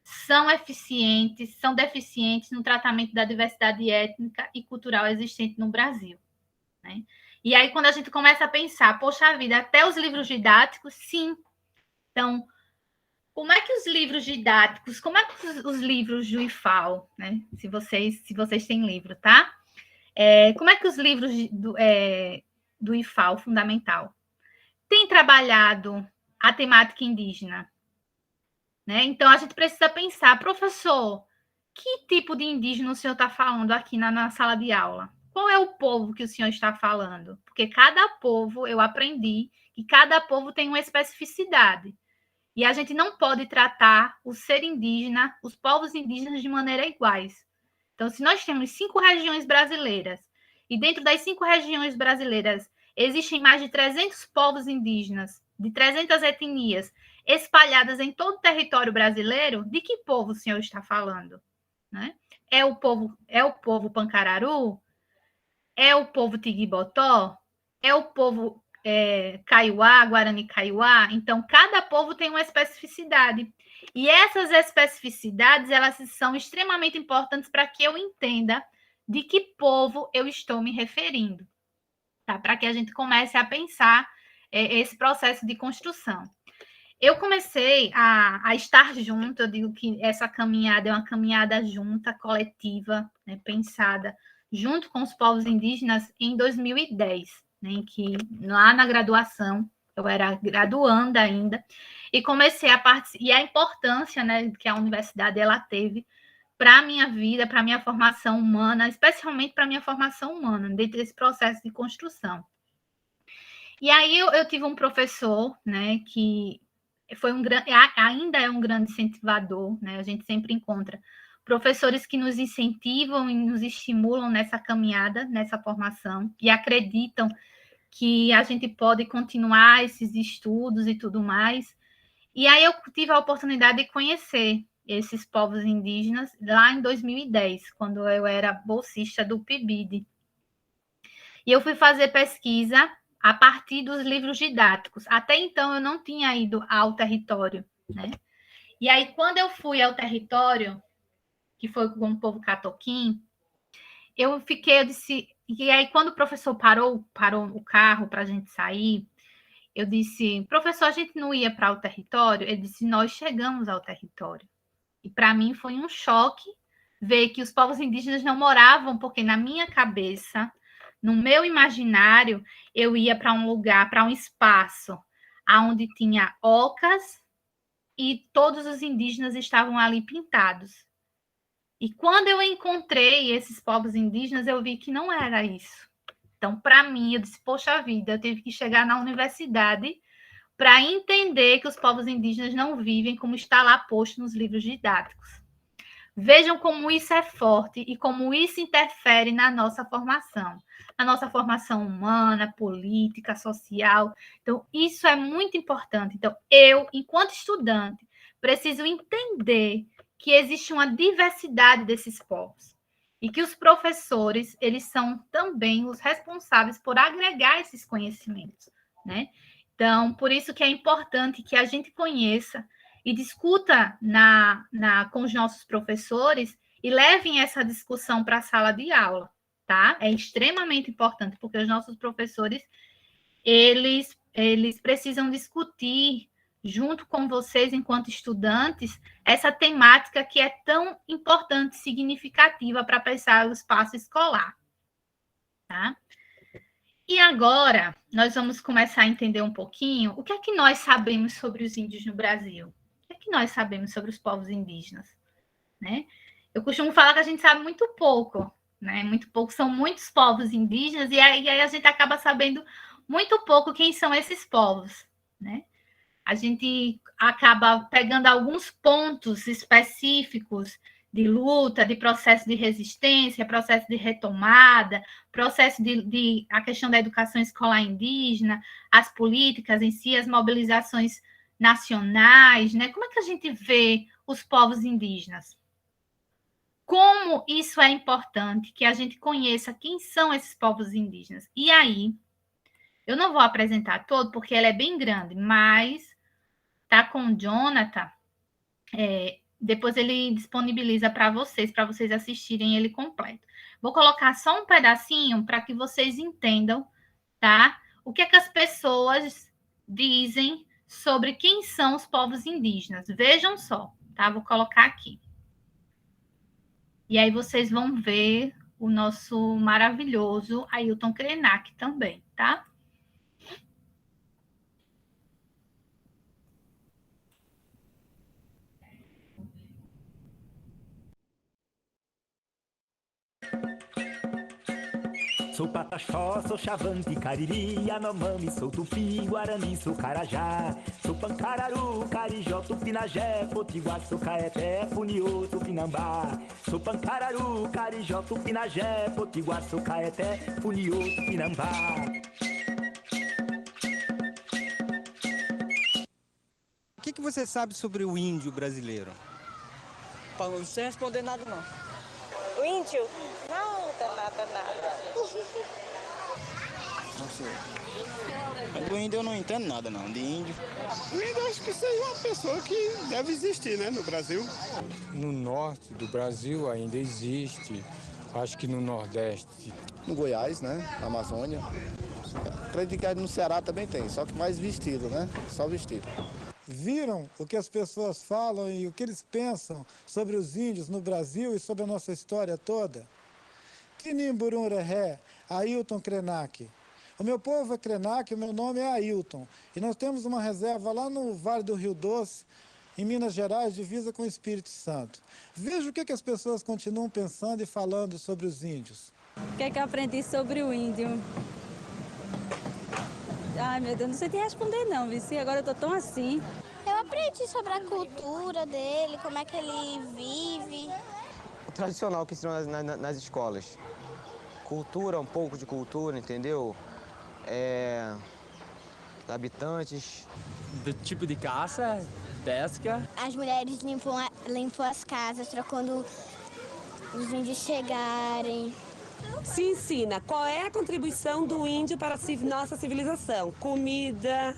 S13: são deficientes no tratamento da diversidade étnica e cultural existente no Brasil, né? E aí, quando a gente começa a pensar, poxa vida, até os livros didáticos, sim. Então, como é que os livros didáticos, como é que os livros do IFAL, né? Se vocês têm livro, tá? Como é que os livros do IFAL fundamental têm trabalhado a temática indígena? Né? Então, a gente precisa pensar, professor, que tipo de indígena o senhor está falando aqui na sala de aula? Qual é o povo que o senhor está falando? Porque cada povo, eu aprendi que cada povo tem uma especificidade. E a gente não pode tratar o ser indígena, os povos indígenas, de maneira iguais. Então, se nós temos 5 regiões brasileiras, e dentro das 5 regiões brasileiras existem mais de 300 povos indígenas, de 300 etnias, espalhadas em todo o território brasileiro, de que povo o senhor está falando? Né? É o povo Pancararu? É o povo Tigibotó? É o povo Kaiowá, Guarani Kaiowá? Então, cada povo tem uma especificidade. E essas especificidades, elas são extremamente importantes para que eu entenda de que povo eu estou me referindo, tá? Para que a gente comece a pensar esse processo de construção. Eu comecei a estar junto, eu digo que essa caminhada é uma caminhada junta, coletiva, né, pensada junto com os povos indígenas em 2010, né, em que lá na graduação, eu era graduanda ainda, e comecei a participar, e a importância, né, que a universidade ela teve para a minha vida, para a minha formação humana, especialmente para a minha formação humana, dentro desse processo de construção. E aí eu tive um professor, né, que foi ainda é um grande incentivador, né? A gente sempre encontra professores que nos incentivam e nos estimulam nessa caminhada, nessa formação, e acreditam que a gente pode continuar esses estudos e tudo mais. E aí eu tive a oportunidade de conhecer esses povos indígenas lá em 2010, quando eu era bolsista do PIBID. E eu fui fazer pesquisa a partir dos livros didáticos. Até então, eu não tinha ido ao território, né? E aí, quando eu fui ao território, que foi com o povo Catoquim, eu disse... E aí, quando o professor parou o carro para a gente sair, eu disse, professor, a gente não ia para o território? Ele disse, nós chegamos ao território. E para mim foi um choque ver que os povos indígenas não moravam, porque na minha cabeça... No meu imaginário, eu ia para um lugar, para um espaço, onde tinha ocas e todos os indígenas estavam ali pintados. E quando eu encontrei esses povos indígenas, eu vi que não era isso. Então, para mim, eu disse, poxa vida, eu tive que chegar na universidade para entender que os povos indígenas não vivem como está lá posto nos livros didáticos. Vejam como isso é forte e como isso interfere na nossa formação humana, política, social. Então, isso é muito importante. Então, eu, enquanto estudante, preciso entender que existe uma diversidade desses povos e que os professores, eles são também os responsáveis por agregar esses conhecimentos, né? Então, por isso que é importante que a gente conheça e discuta com os nossos professores e levem essa discussão para a sala de aula, tá? É extremamente importante, porque os nossos professores, eles precisam discutir junto com vocês, enquanto estudantes, essa temática que é tão importante e significativa para pensar o espaço escolar. Tá? E agora, nós vamos começar a entender um pouquinho o que é que nós sabemos sobre os índios no Brasil. O que é que nós sabemos sobre os povos indígenas? Né? Eu costumo falar que a gente sabe muito pouco, né? Muito pouco, são muitos povos indígenas, e aí a gente acaba sabendo muito pouco quem são esses povos, né? A gente acaba pegando alguns pontos específicos de luta, de processo de resistência, processo de retomada, processo de a questão da educação escolar indígena, as políticas em si, as mobilizações nacionais, né? Como é que a gente vê os povos indígenas? Como isso é importante que a gente conheça quem são esses povos indígenas. E aí, eu não vou apresentar todo, porque ela é bem grande, mas tá com o Jonathan, depois ele disponibiliza para vocês assistirem ele completo. Vou colocar só um pedacinho para que vocês entendam, tá? O que é que as pessoas dizem sobre quem são os povos indígenas. Vejam só, tá? Vou colocar aqui. E aí vocês vão ver o nosso maravilhoso Ailton Krenak também, tá?
S15: Sou Pataxó, sou Xavante, Cariri, Yanomami, sou Tupi, Guarani, sou Carajá. Sou Pancararu, Carijó, Tupinagé, Potiguar, sou Caeté, Funiô, Tupinambá. Sou Pancararu, Carijó, Tupinagé, Potiguar, sou Caeté, Funiô, Tupinambá.
S16: O que você sabe sobre o índio brasileiro?
S17: Não sei responder nada, não.
S18: O índio? Nada.
S16: Não sei. Do índio eu não entendo nada, não. De índio.
S19: O índio eu acho que seja uma pessoa que deve existir, né, no Brasil.
S20: No norte do Brasil ainda existe. Acho que no Nordeste.
S21: No Goiás, né? Na Amazônia. Acredito que no Ceará também tem, só que mais vestido, né? Só vestido.
S22: Viram o que as pessoas falam e o que eles pensam sobre os índios no Brasil e sobre a nossa história toda? Tinimburumrehé, Ailton Krenak. O meu povo é Krenak, o meu nome é Ailton. E nós temos uma reserva lá no Vale do Rio Doce, em Minas Gerais, divisa com o Espírito Santo. Veja o que as pessoas continuam pensando e falando sobre os índios.
S23: O que é que eu aprendi sobre o índio? Ai, meu Deus, não sei te responder não, Vici. Agora eu tô tão assim.
S24: Eu aprendi sobre a cultura dele, como é que ele vive.
S25: O tradicional que ensinam nas escolas. Cultura, um pouco de cultura, entendeu? Habitantes.
S17: Do tipo de caça, pesca.
S24: As mulheres limpam as casas para quando os índios chegarem.
S18: Se ensina qual é a contribuição do índio para a nossa civilização. Comida,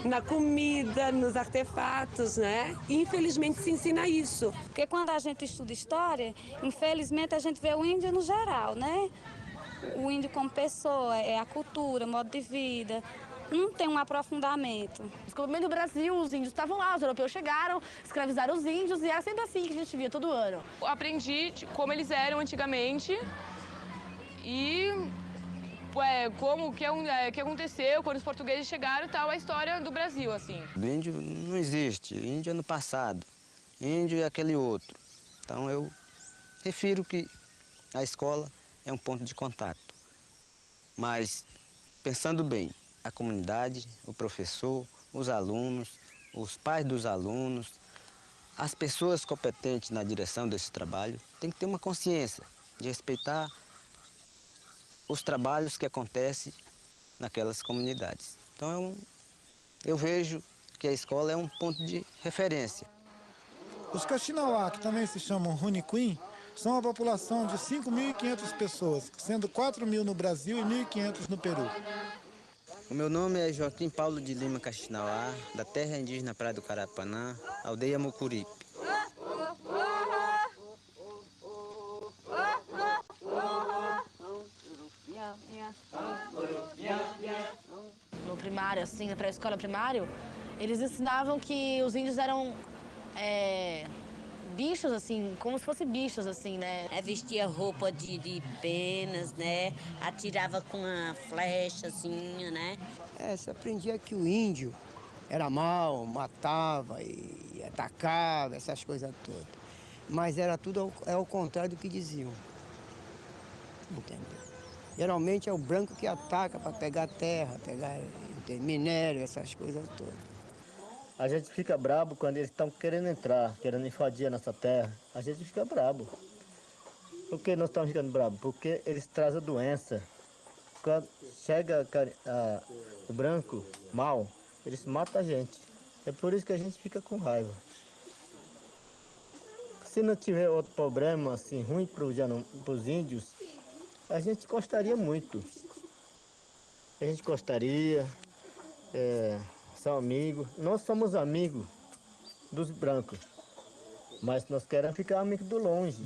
S18: na comida, nos artefatos, né? Infelizmente se ensina isso.
S23: Porque quando a gente estuda história, infelizmente a gente vê o índio no geral, né? O índio como pessoa, é a cultura, modo de vida. Não tem um aprofundamento.
S26: No descobrimento do Brasil, os índios estavam lá, os europeus chegaram, escravizaram os índios e era sempre assim que a gente via todo ano.
S27: Eu aprendi como eles eram antigamente e o que aconteceu quando os portugueses chegaram e tal, a história do Brasil, assim.
S25: O índio não existe, o índio é no passado, o índio é aquele outro. Então eu refiro que a escola é um ponto de contato. Mas, pensando bem, a comunidade, o professor, os alunos, os pais dos alunos, as pessoas competentes na direção desse trabalho têm que ter uma consciência de respeitar os trabalhos que acontecem naquelas comunidades. Então, eu vejo que a escola é um ponto de referência.
S22: Os Kaxinawá, que também se chamam Runiquim, são uma população de 5.500 pessoas, sendo 4.000 no Brasil e 1.500 no Peru.
S25: O meu nome é Joaquim Paulo de Lima Kaxinawá, da terra indígena Praia do Carapanã, aldeia Mucuripe.
S26: No primário, assim, na pré-escola primário, Eles ensinavam que os índios eram bichos, assim, como se fossem bichos, assim, né?
S3: Vestia roupa de penas, né? Atirava com a flecha, assim, né?
S4: Você aprendia que o índio era mau, matava e atacava, essas coisas todas. Mas era tudo ao contrário do que diziam. Entendeu? Geralmente é o branco que ataca para pegar terra, pegar minério, essas coisas todas.
S5: A gente fica brabo quando eles estão querendo entrar, querendo invadir a nossa terra. A gente fica brabo. Por que nós estamos ficando brabo? Porque eles trazem doença. Quando chega o branco mal, eles matam a gente. É por isso que a gente fica com raiva. Se não tiver outro problema assim ruim para os índios, a gente gostaria muito. A gente gostaria, são amigos. Nós somos amigos dos brancos, mas nós queremos ficar amigos do longe.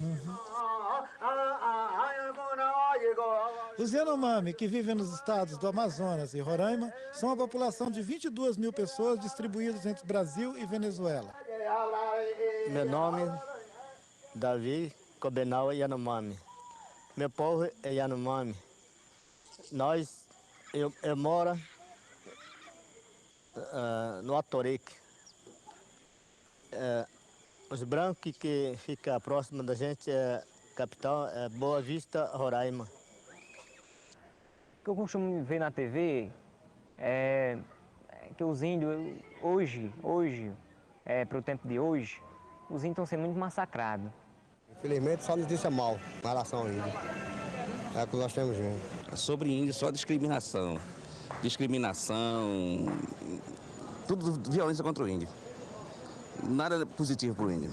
S22: Os Yanomami, que vivem nos estados do Amazonas e Roraima, são uma população de 22 mil pessoas distribuídas entre Brasil e Venezuela.
S5: Meu nome é Davi Cobenau Yanomami. Meu povo é Yanomami. Eu moro no Atorique. Os brancos que ficam próximo da gente, capital, é Boa Vista, Roraima.
S6: O que eu costumo ver na TV é que os índios, hoje, para o tempo de hoje, os índios estão sendo muito massacrados.
S4: Infelizmente, só notícia mal em relação ao índio. É o que nós temos vendo.
S7: Sobre índio, só discriminação. Tudo violência contra o índio. Nada positivo para o índio.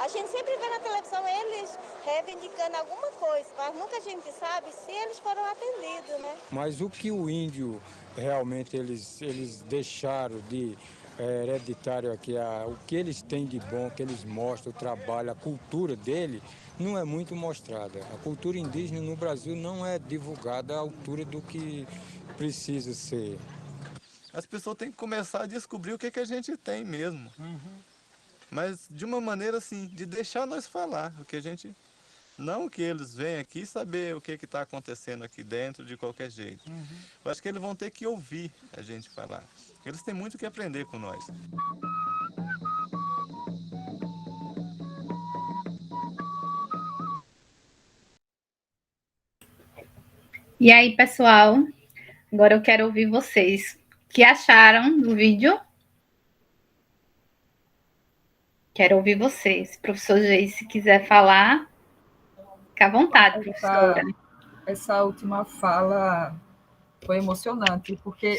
S24: A gente sempre vê na televisão eles reivindicando alguma coisa, mas nunca a gente sabe se eles foram atendidos, né?
S20: Mas o que o índio realmente eles deixaram de hereditário aqui, o que eles têm de bom, que eles mostram, o trabalho, a cultura dele, não é muito mostrada. A cultura indígena no Brasil não é divulgada à altura do que precisa ser.
S8: As pessoas têm que começar a descobrir o que a gente tem mesmo. Mas de uma maneira assim, de deixar nós falar o que a gente... Não que eles venham aqui saber o que está acontecendo aqui dentro de qualquer jeito. Eu acho que eles vão ter que ouvir a gente falar. Eles têm muito que aprender com nós.
S13: E aí, pessoal, agora eu quero ouvir vocês. O que acharam do vídeo? Quero ouvir vocês. Professor Gei, se quiser falar, fica à vontade, professora.
S1: Essa última fala foi emocionante, porque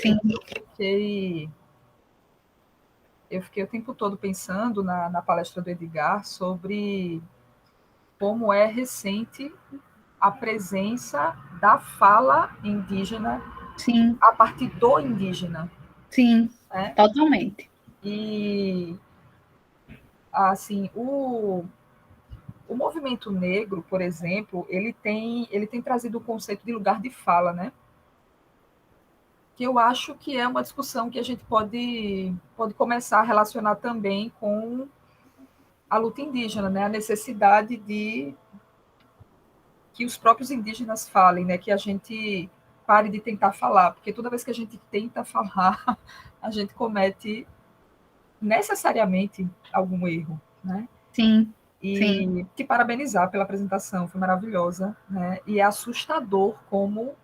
S1: eu fiquei o tempo todo pensando na palestra do Edgar sobre como é recente a presença da fala indígena a partir do indígena.
S13: Sim, totalmente.
S1: E, assim, o movimento negro, por exemplo, ele tem trazido o conceito de lugar de fala, né? Que eu acho que é uma discussão que a gente pode começar a relacionar também com a luta indígena, né? A necessidade de que os próprios indígenas falem, né? Que a gente pare de tentar falar, porque toda vez que a gente tenta falar, a gente comete necessariamente algum erro, né?
S13: Sim.
S1: E te parabenizar pela apresentação, foi maravilhosa, né? E é assustador como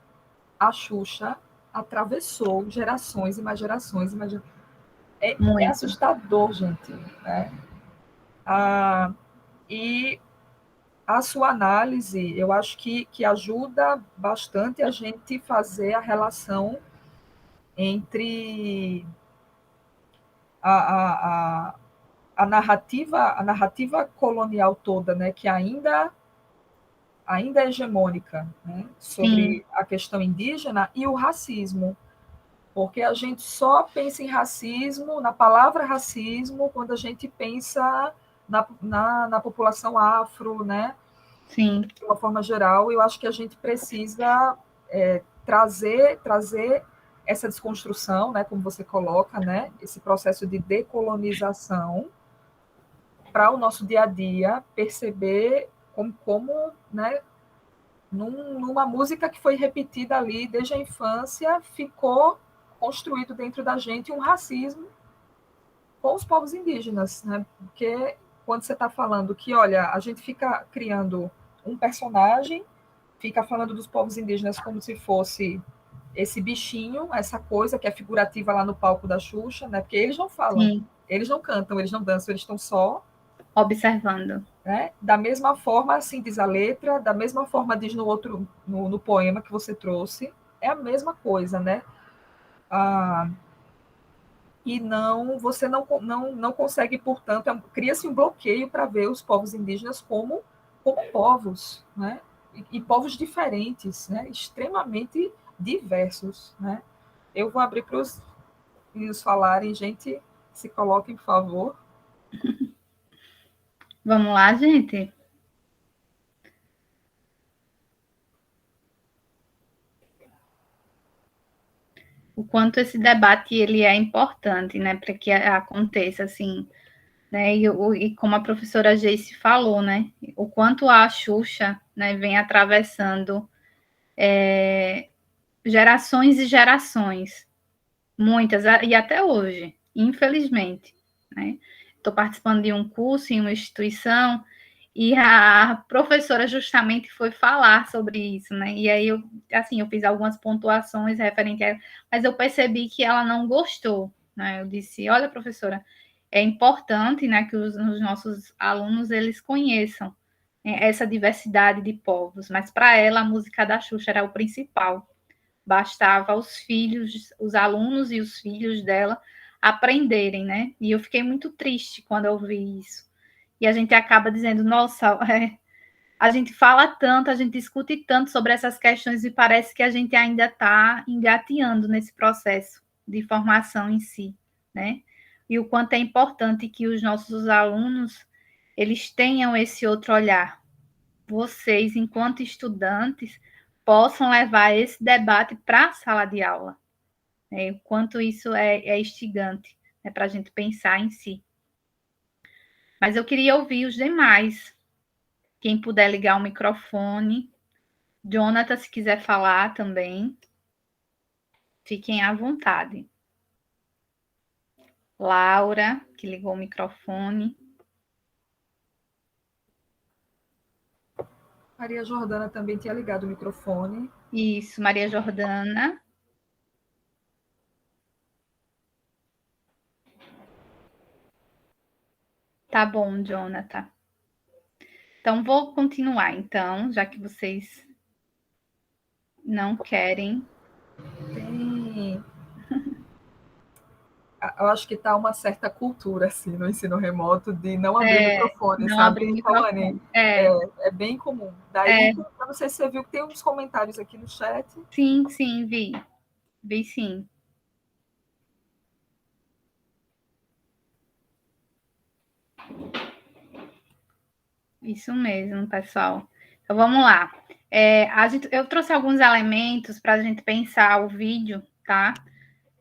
S1: a Xuxa atravessou gerações e mais gerações. É assustador, gente, né? E a sua análise, eu acho que ajuda bastante a gente fazer a relação entre a narrativa colonial toda, né, que ainda é hegemônica, né, sobre a questão indígena, e o racismo. Porque a gente só pensa em racismo, na palavra racismo, quando a gente pensa na população afro, né?
S13: Sim.
S1: De uma forma geral. Eu acho que a gente precisa trazer essa desconstrução, né, como você coloca, né, esse processo de decolonização para o nosso dia a dia, perceber como né, numa música que foi repetida ali desde a infância, ficou construído dentro da gente um racismo com os povos indígenas, né? Porque quando você está falando que, olha, a gente fica criando um personagem, fica falando dos povos indígenas como se fosse esse bichinho, essa coisa que é figurativa lá no palco da Xuxa, né? Porque eles não falam,
S13: Sim.
S1: Eles não cantam, eles não dançam, eles estão só
S13: Observando.
S1: né? Da mesma forma, assim diz a letra, da mesma forma diz no poema que você trouxe, é a mesma coisa, né? E você não consegue, portanto, cria-se um bloqueio para ver os povos indígenas como povos, né? E povos diferentes, né? Extremamente diversos, né? Eu vou abrir para os meninos falarem, gente, se coloquem, por favor.
S13: Vamos lá, gente? O quanto esse debate ele é importante, né, para que aconteça assim, né, e como a professora Geice falou, né, o quanto a Xuxa, né, vem atravessando gerações e gerações, muitas, e até hoje, infelizmente, né. Estou participando de um curso em uma instituição e a professora justamente foi falar sobre isso, né? E aí eu fiz algumas pontuações referente a ela, mas eu percebi que ela não gostou, né? Eu disse: "Olha, professora, é importante, né, que os nossos alunos eles conheçam, né, essa diversidade de povos, mas para ela a música da Xuxa era o principal. Bastava os alunos e os filhos dela aprenderem, né? E eu fiquei muito triste quando eu vi isso. E a gente acaba dizendo, nossa, a gente fala tanto, a gente discute tanto sobre essas questões e parece que a gente ainda está engateando nesse processo de formação em si, né? E o quanto é importante que os nossos alunos, eles tenham esse outro olhar. Vocês, enquanto estudantes, possam levar esse debate para a sala de aula. Né? O quanto isso é instigante, né, para a gente pensar em si. Mas eu queria ouvir os demais. Quem puder ligar o microfone. Jonathan, se quiser falar também. Fiquem à vontade. Laura, que ligou o microfone.
S1: Maria Jordana também tinha ligado o microfone.
S13: Isso, Maria Jordana. Tá bom, Jonathan. Então, vou continuar, então, já que vocês não querem.
S1: Eu acho que está uma certa cultura, assim, no ensino remoto, de não abrir o microfone,
S13: não
S1: sabe,
S13: abrir o microfone.
S1: É bem comum. Daí, eu não sei se você viu que tem uns comentários aqui no chat.
S13: Sim, vi. Vi sim. Isso mesmo, pessoal. Então, vamos lá. Eu trouxe alguns elementos para a gente pensar o vídeo, tá?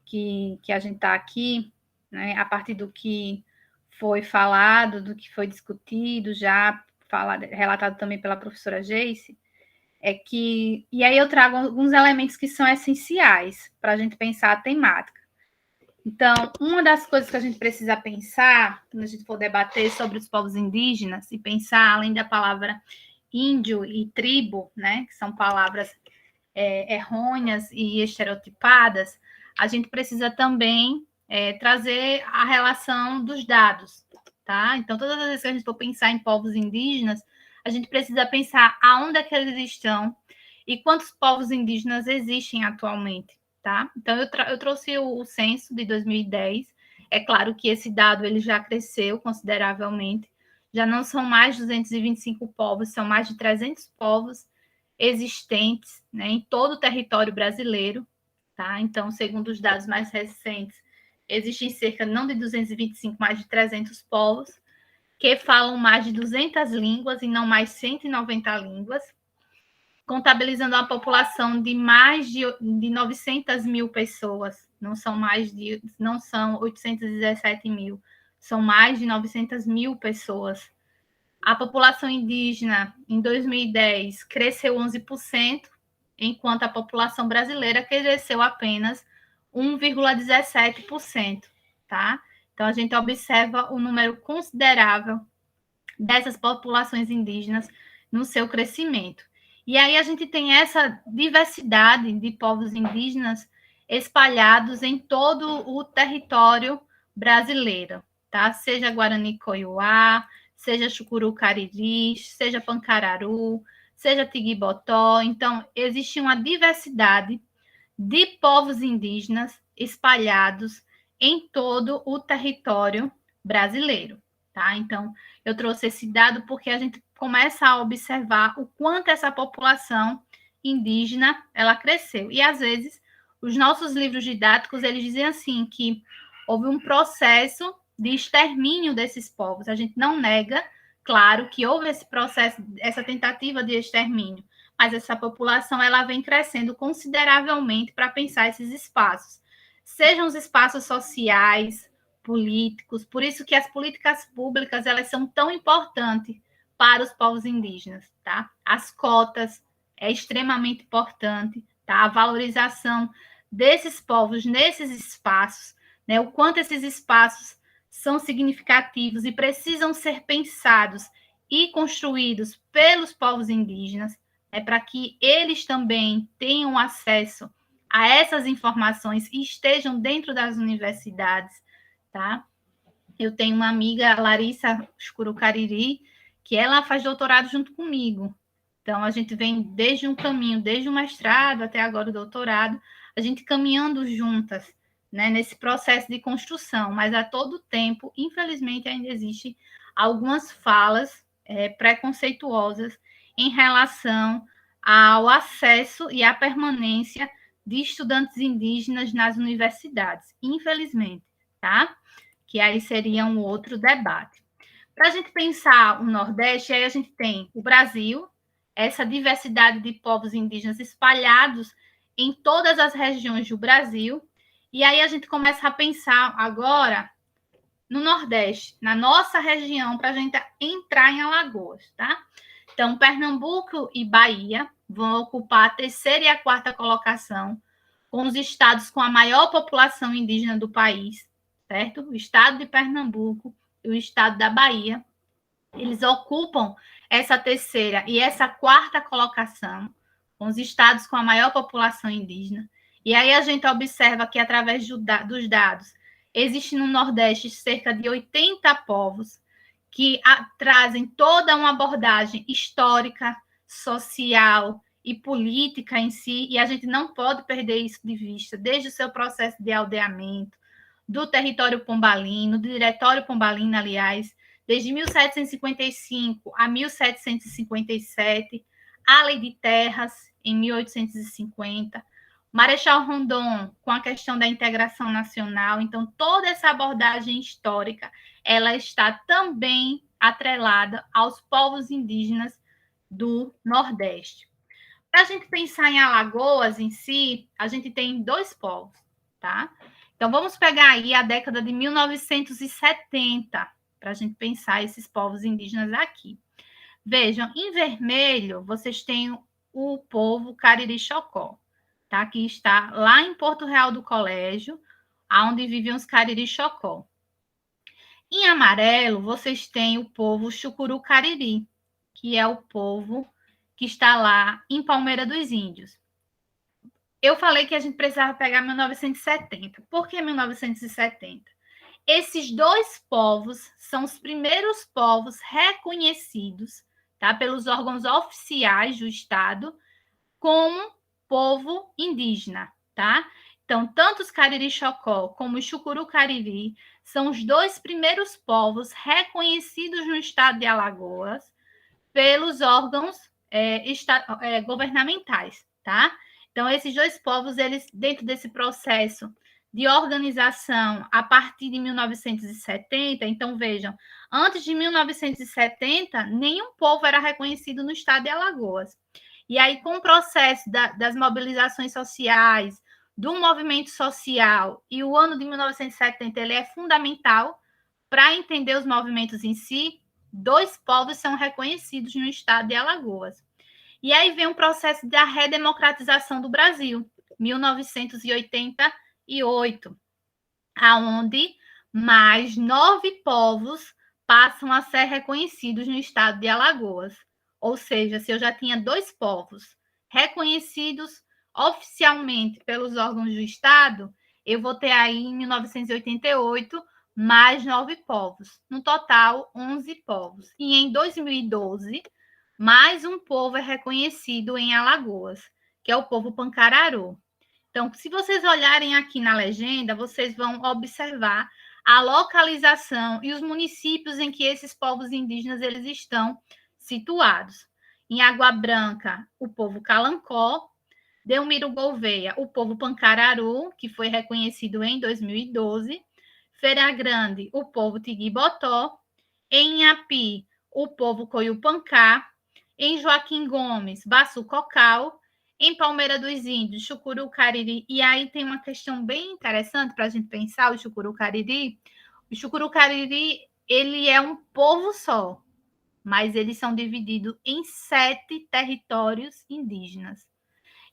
S13: Que a gente está aqui, né? A partir do que foi falado, do que foi discutido, já relatado também pela professora Geice, e aí eu trago alguns elementos que são essenciais para a gente pensar a temática. Então, uma das coisas que a gente precisa pensar, quando a gente for debater sobre os povos indígenas, e pensar, além da palavra índio e tribo, né, que são palavras errôneas e estereotipadas, a gente precisa também trazer a relação dos dados, tá? Então, todas as vezes que a gente for pensar em povos indígenas, a gente precisa pensar aonde é que eles estão e quantos povos indígenas existem atualmente. Tá? Então, eu trouxe o censo de 2010. É claro que esse dado ele já cresceu consideravelmente. Já não são mais 225 povos, são mais de 300 povos existentes, né, em todo o território brasileiro. Tá? Então, segundo os dados mais recentes, existem cerca não de 225, mais de 300 povos que falam mais de 200 línguas e não mais 190 línguas. contabilizando uma população de mais de 900 mil pessoas, não são 817 mil, são mais de 900 mil pessoas. A população indígena, em 2010, cresceu 11%, enquanto a população brasileira cresceu apenas 1,17%, tá? Então, a gente observa um número considerável dessas populações indígenas no seu crescimento. E aí a gente tem essa diversidade de povos indígenas espalhados em todo o território brasileiro, tá? Seja Guarani-Coiuá, seja Chucuru-Cariri, seja Pancararu, seja Tiguibotó. Então, existe uma diversidade de povos indígenas espalhados em todo o território brasileiro, tá? Então, eu trouxe esse dado porque a gente começa a observar o quanto essa população indígena ela cresceu. E, às vezes, os nossos livros didáticos, eles dizem assim, que houve um processo de extermínio desses povos. A gente não nega, claro, que houve esse processo, essa tentativa de extermínio, mas essa população ela vem crescendo consideravelmente para pensar esses espaços, sejam os espaços sociais, políticos, por isso que as políticas públicas elas são tão importantes para os povos indígenas, tá? As cotas é extremamente importante, tá? A valorização desses povos nesses espaços, né? O quanto esses espaços são significativos e precisam ser pensados e construídos pelos povos indígenas, para que eles também tenham acesso a essas informações e estejam dentro das universidades, tá? Eu tenho uma amiga, Larissa Chucuru-Cariri, que ela faz doutorado junto comigo. Então, a gente vem desde um caminho, desde o mestrado até agora o doutorado, a gente caminhando juntas, né, nesse processo de construção, mas a todo tempo, infelizmente, ainda existe algumas falas preconceituosas em relação ao acesso e à permanência de estudantes indígenas nas universidades, infelizmente, tá? Que aí seria um outro debate. Para a gente pensar o Nordeste, aí a gente tem o Brasil, essa diversidade de povos indígenas espalhados em todas as regiões do Brasil, e aí a gente começa a pensar agora no Nordeste, na nossa região, para a gente entrar em Alagoas, tá? Então, Pernambuco e Bahia vão ocupar a terceira e a quarta colocação, com os estados com a maior população indígena do país, certo? O estado de Pernambuco e o estado da Bahia, eles ocupam essa terceira e essa quarta colocação, com os estados com a maior população indígena. E aí a gente observa que, através dos dados, existe no Nordeste cerca de 80 povos que trazem toda uma abordagem histórica, social e política em si, e a gente não pode perder isso de vista, desde o seu processo de aldeamento, do território pombalino, do diretório pombalino, aliás, desde 1755 a 1757, a Lei de Terras, em 1850, Marechal Rondon, com a questão da integração nacional. Então, toda essa abordagem histórica, ela está também atrelada aos povos indígenas do Nordeste. Para a gente pensar em Alagoas em si, a gente tem dois povos, tá? Então, vamos pegar aí a década de 1970, para a gente pensar esses povos indígenas aqui. Vejam, em vermelho, vocês têm o povo Cariri-Chocó, tá? Que está lá em Porto Real do Colégio, onde vivem os Cariri-Chocó. Em amarelo, vocês têm o povo Chucuru-Cariri, que é o povo que está lá em Palmeira dos Índios. Eu falei que a gente precisava pegar 1970. Por que 1970? Esses dois povos são os primeiros povos reconhecidos, tá, pelos órgãos oficiais do Estado como povo indígena, tá? Então, tanto os Cariri-Chocó como os Chucuru-Cariri são os dois primeiros povos reconhecidos no estado de Alagoas pelos órgãos governamentais, tá? Então, esses dois povos, eles, dentro desse processo de organização a partir de 1970, então, vejam, antes de 1970, nenhum povo era reconhecido no estado de Alagoas. E aí, com o processo das mobilizações sociais, do movimento social, e o ano de 1970 ele é fundamental para entender os movimentos em si, 2 povos são reconhecidos no estado de Alagoas. E aí vem um processo da redemocratização do Brasil, 1988, aonde mais 9 povos passam a ser reconhecidos no estado de Alagoas. Ou seja, se eu já tinha 2 povos reconhecidos oficialmente pelos órgãos do estado, eu vou ter aí, em 1988, mais 9 povos. No total, 11 povos. E em 2012, mais um povo é reconhecido em Alagoas, que é o povo Pancararu. Então, se vocês olharem aqui na legenda, vocês vão observar a localização e os municípios em que esses povos indígenas eles estão situados. Em Água Branca, o povo Calancó. Delmiro Gouveia, o povo Pancararu, que foi reconhecido em 2012. Feira Grande, o povo Tiguibotó. Em Inhapi, o povo Coiupancá. Em Joaquim Gomes, Baçu Cocal. Em Palmeira dos Índios, Chucuru Cariri. E aí tem uma questão bem interessante para a gente pensar, o Chucuru Cariri. O Chucuru Cariri, ele é um povo só, mas eles são divididos em 7 territórios indígenas.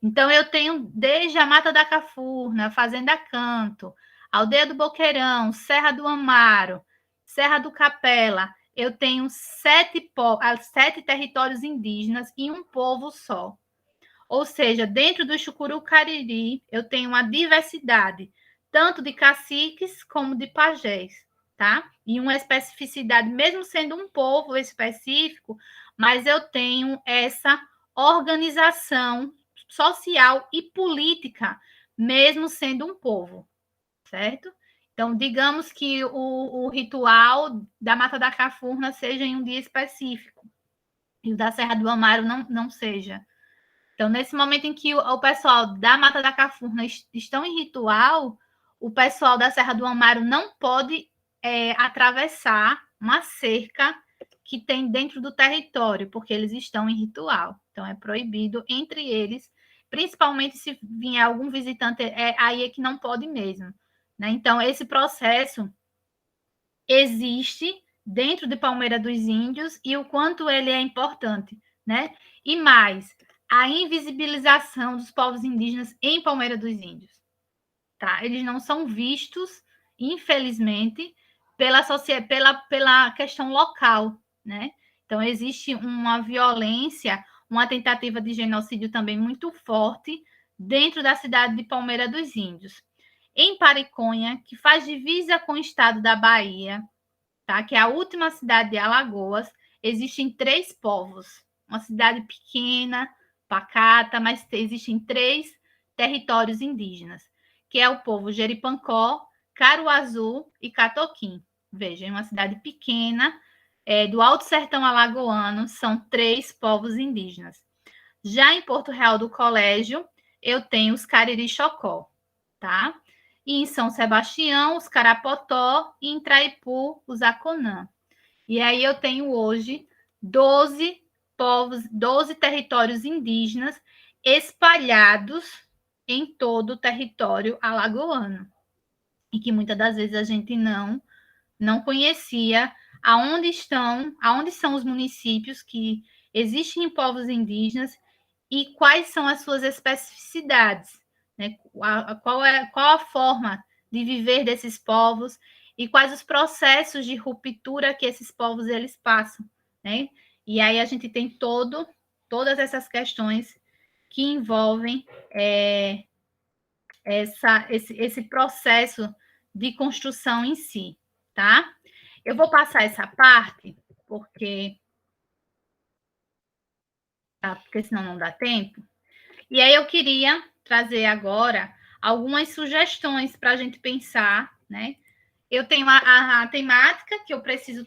S13: Então, eu tenho desde a Mata da Cafurna, Fazenda Canto, Aldeia do Boqueirão, Serra do Amaro, Serra do Capela. Eu tenho 7 territórios indígenas e um povo só. Ou seja, dentro do Chucuru Cariri, eu tenho uma diversidade, tanto de caciques como de pajés, tá? E uma especificidade, mesmo sendo um povo específico, mas eu tenho essa organização social e política, mesmo sendo um povo, certo? Então, digamos que o ritual da Mata da Cafurna seja em um dia específico, e o da Serra do Amaro não seja. Então, nesse momento em que o pessoal da Mata da Cafurna estão em ritual, o pessoal da Serra do Amaro não pode atravessar uma cerca que tem dentro do território, porque eles estão em ritual. Então, é proibido entre eles, principalmente se vier algum visitante, aí é que não pode mesmo, né? Então, esse processo existe dentro de Palmeira dos Índios e o quanto ele é importante, né? E mais, a invisibilização dos povos indígenas em Palmeira dos Índios, tá? Eles não são vistos, infelizmente, pela questão local, né? Então, existe uma violência, uma tentativa de genocídio também muito forte dentro da cidade de Palmeira dos Índios. Em Pariconha, que faz divisa com o estado da Bahia, tá? Que é a última cidade de Alagoas, existem 3 povos. Uma cidade pequena, pacata, mas existem 3 territórios indígenas, que é o povo Jeripancó, Caruazu e Catoquim. Veja, é uma cidade pequena, do Alto Sertão Alagoano, são 3 povos indígenas. Já em Porto Real do Colégio, eu tenho os Cariri-Chocó, tá? E em São Sebastião, os Carapotó, e em Traipu, os Aconã. E aí eu tenho hoje 12 territórios indígenas espalhados em todo o território alagoano. E que muitas das vezes a gente não conhecia aonde são os municípios que existem em povos indígenas e quais são as suas especificidades, né? Qual a forma de viver desses povos e quais os processos de ruptura que esses povos eles passam, né? E aí a gente tem todas essas questões que envolvem esse processo de construção em si, tá? Eu vou passar essa parte, porque senão não dá tempo. E aí eu queria trazer agora algumas sugestões para a gente pensar, né? Eu tenho a temática que eu preciso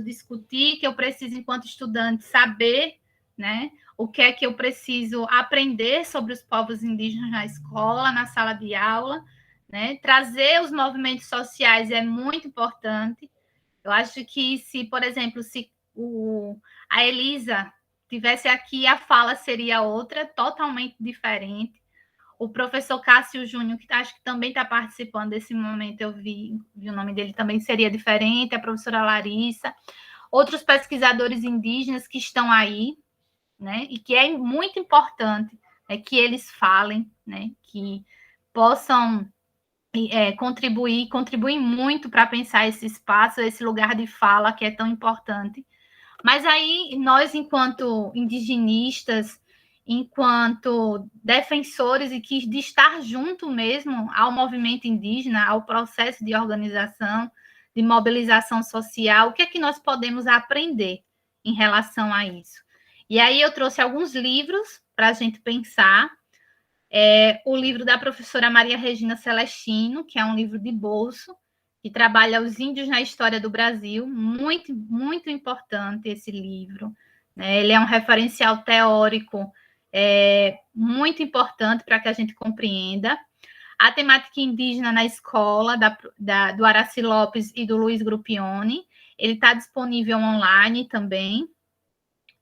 S13: discutir, que eu preciso, enquanto estudante, saber, né? O que é que eu preciso aprender sobre os povos indígenas na escola, na sala de aula, né? Trazer os movimentos sociais é muito importante. Eu acho que se, por exemplo, a Elisa tivesse aqui, a fala seria outra, totalmente diferente. O professor Cássio Júnior, que acho que também está participando desse momento, eu vi o nome dele, também seria diferente, a professora Larissa, outros pesquisadores indígenas que estão aí, né, e que é muito importante que eles falem, né, que possam contribuem muito para pensar esse espaço, esse lugar de fala que é tão importante. Mas aí, nós, enquanto indigenistas, enquanto defensores e que de estar junto mesmo ao movimento indígena, ao processo de organização, de mobilização social, o que é que nós podemos aprender em relação a isso? E aí eu trouxe alguns livros para a gente pensar. O livro da professora Maria Regina Celestino, que é um livro de bolso, que trabalha os índios na história do Brasil, muito, muito importante esse livro, né? Ele é um referencial teórico muito importante para que a gente compreenda. A temática indígena na escola, do Araci Lopes e do Luiz Gruppioni, ele está disponível online também.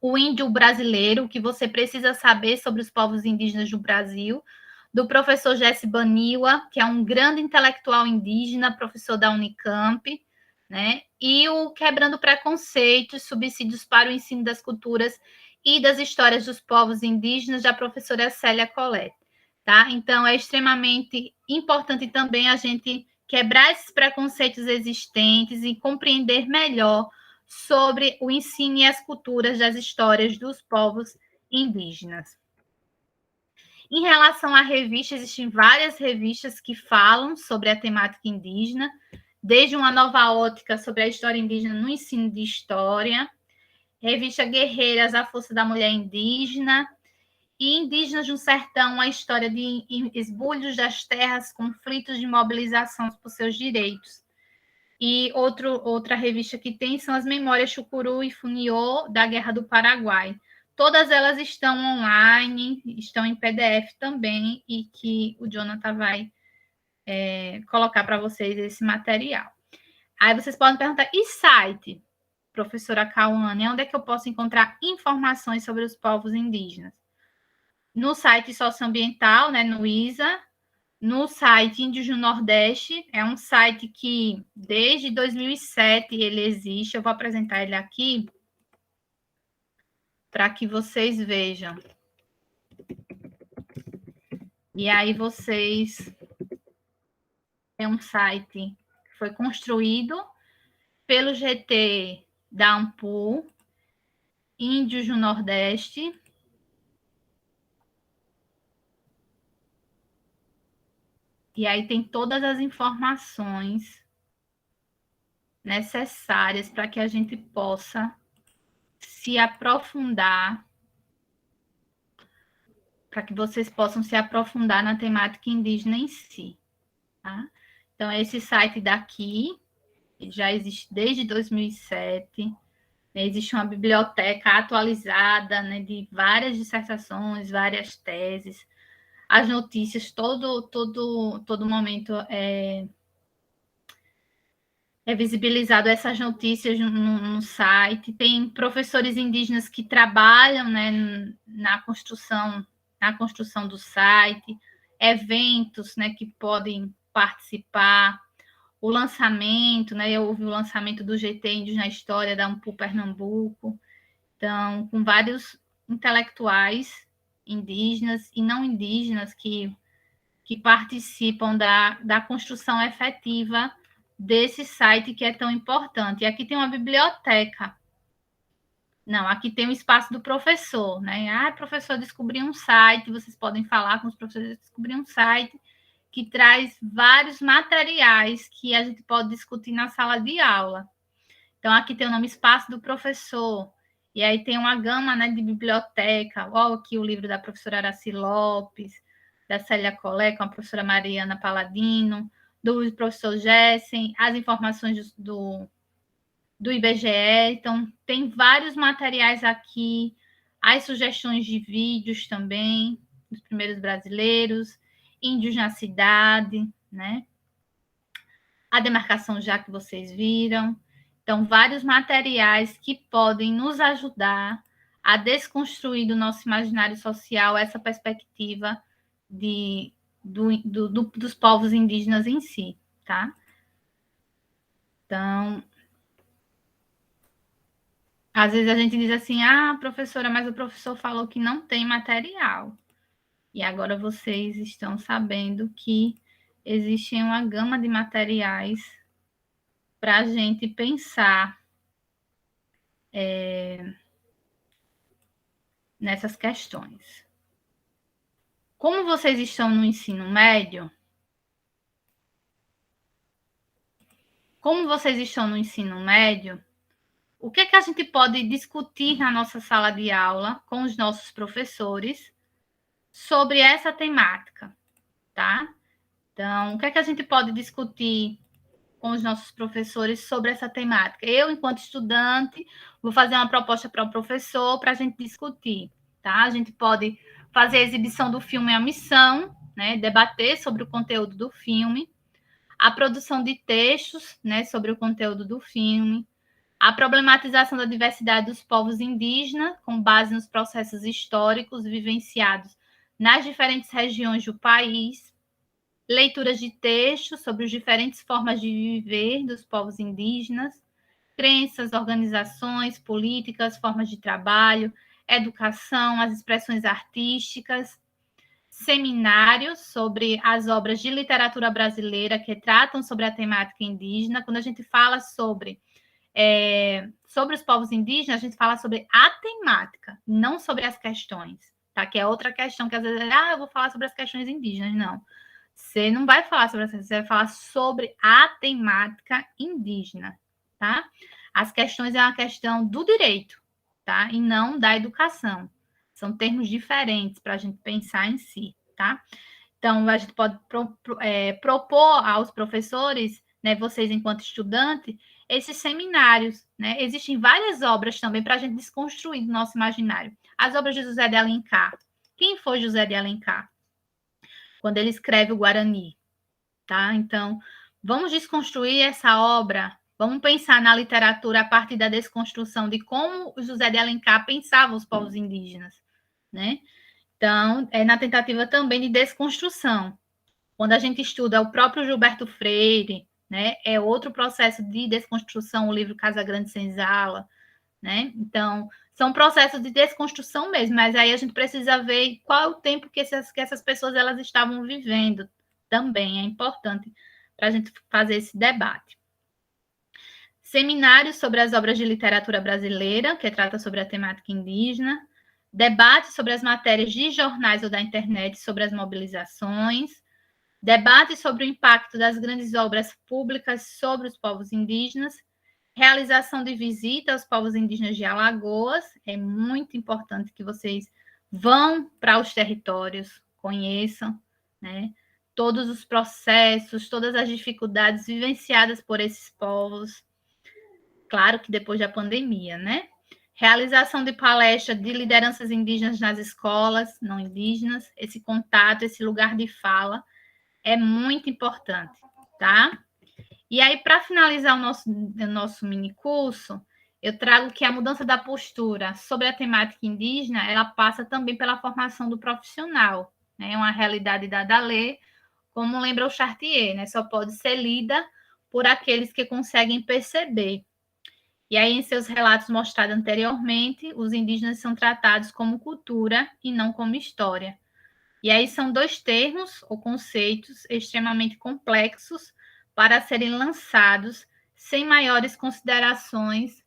S13: O Índio Brasileiro, o que você precisa saber sobre os povos indígenas do Brasil, do professor Jesse Baniwa, que é um grande intelectual indígena, professor da Unicamp, né? E o Quebrando Preconceitos, Subsídios para o Ensino das Culturas e das Histórias dos Povos Indígenas, da professora Célia Colette, tá? Então, é extremamente importante também a gente quebrar esses preconceitos existentes e compreender melhor sobre o ensino e as culturas das histórias dos povos indígenas. Em relação à revista, existem várias revistas que falam sobre a temática indígena, desde Uma Nova Ótica sobre a História Indígena no Ensino de História, revista Guerreiras, a Força da Mulher Indígena, e Indígenas no Sertão, a história de esbulhos das terras, conflitos de mobilização por seus direitos. E outra revista que tem são as Memórias Chucuru e Funiô da Guerra do Paraguai. Todas elas estão online, estão em PDF também, e que o Jonathan vai colocar para vocês esse material. Aí vocês podem perguntar, e site, professora Cauane, onde é que eu posso encontrar informações sobre os povos indígenas? No site socioambiental, né, no ISA, no site Índios do Nordeste, é um site que desde 2007 ele existe, eu vou apresentar ele aqui para que vocês vejam. E aí vocês... É um site que foi construído pelo GT da Ampul, Índios do Nordeste. E aí tem todas as informações necessárias para que a gente possa se aprofundar, para que vocês possam se aprofundar na temática indígena em si, tá? Então, esse site daqui já existe desde 2007, né? Existe uma biblioteca atualizada, né, de várias dissertações, várias teses, as notícias, todo momento é visibilizado essas notícias no site. Tem professores indígenas que trabalham, né, na construção do site, eventos, né, que podem participar, o lançamento, né, houve o lançamento do GT Índios na História da Ampul Pernambuco, então, com vários intelectuais indígenas e não indígenas que participam da construção efetiva desse site que é tão importante. E aqui tem uma biblioteca. Não, aqui tem o espaço do professor, né? Ah, professor, descobri um site, vocês podem falar com os professores, descobri um site que traz vários materiais que a gente pode discutir na sala de aula. Então, aqui tem o nome Espaço do Professor, e aí tem uma gama, né, de biblioteca. Olha aqui o livro da professora Araci Lopes, da Célia Colette, com a professora Mariana Paladino, do professor Jessen, as informações do IBGE. Então, tem vários materiais aqui, as sugestões de vídeos também, dos primeiros brasileiros, Índios na Cidade, né? A demarcação já que vocês viram. Então, vários materiais que podem nos ajudar a desconstruir do nosso imaginário social essa perspectiva dos povos indígenas em si, tá? Então, às vezes a gente diz assim, professora, mas o professor falou que não tem material. E agora vocês estão sabendo que existe uma gama de materiais para a gente pensar nessas questões. Como vocês estão no ensino médio, o que é que a gente pode discutir na nossa sala de aula com os nossos professores sobre essa temática, tá? Então, o que é que a gente pode discutir com os nossos professores sobre essa temática? Eu, enquanto estudante, vou fazer uma proposta para o professor para a gente discutir, tá? A gente pode fazer a exibição do filme A Missão, né? Debater sobre o conteúdo do filme, a produção de textos, né? Sobre o conteúdo do filme, a problematização da diversidade dos povos indígenas, com base nos processos históricos vivenciados nas diferentes regiões do país, leituras de textos sobre as diferentes formas de viver dos povos indígenas, crenças, organizações, políticas, formas de trabalho, educação, as expressões artísticas, seminários sobre as obras de literatura brasileira que tratam sobre a temática indígena. Quando a gente fala sobre os povos indígenas, a gente fala sobre a temática, não sobre as questões, tá? Que é outra questão que às vezes eu vou falar sobre as questões indígenas. Não. Você não vai falar sobre você vai falar sobre a temática indígena, tá? As questões é uma questão do direito, tá? E não da educação. São termos diferentes para a gente pensar em si, tá? Então, a gente pode propor aos professores, né, vocês enquanto estudante, esses seminários, né? Existem várias obras também para a gente desconstruir do nosso imaginário. As obras de José de Alencar. Quem foi José de Alencar? Quando ele escreve o Guarani, tá? Então, vamos desconstruir essa obra, vamos pensar na literatura a partir da desconstrução de como o José de Alencar pensava os povos indígenas, né? Então, é na tentativa também de desconstrução. Quando a gente estuda o próprio Gilberto Freire, né? É outro processo de desconstrução, o livro Casa Grande Senzala, né? Então, são processos de desconstrução mesmo, mas aí a gente precisa ver qual é o tempo que essas pessoas elas estavam vivendo também. É importante para a gente fazer esse debate. Seminários sobre as obras de literatura brasileira, que trata sobre a temática indígena. Debate sobre as matérias de jornais ou da internet sobre as mobilizações. Debate sobre o impacto das grandes obras públicas sobre os povos indígenas. Realização de visita aos povos indígenas de Alagoas. É muito importante que vocês vão para os territórios, conheçam, né, todos os processos, todas as dificuldades vivenciadas por esses povos. Claro que depois da pandemia, né? Realização de palestras de lideranças indígenas nas escolas não indígenas. Esse contato, esse lugar de fala é muito importante, tá? E aí, para finalizar o nosso mini curso, eu trago que a mudança da postura sobre a temática indígena, ela passa também pela formação do profissional, né? É uma realidade dada a ler, como lembra o Chartier, né? Só pode ser lida por aqueles que conseguem perceber. E aí, em seus relatos mostrados anteriormente, os indígenas são tratados como cultura e não como história. E aí são dois termos ou conceitos extremamente complexos para serem lançados sem maiores considerações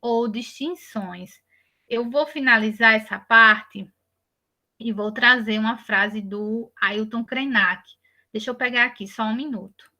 S13: ou distinções. Eu vou finalizar essa parte e vou trazer uma frase do Ailton Krenak. Deixa eu pegar aqui só um minuto.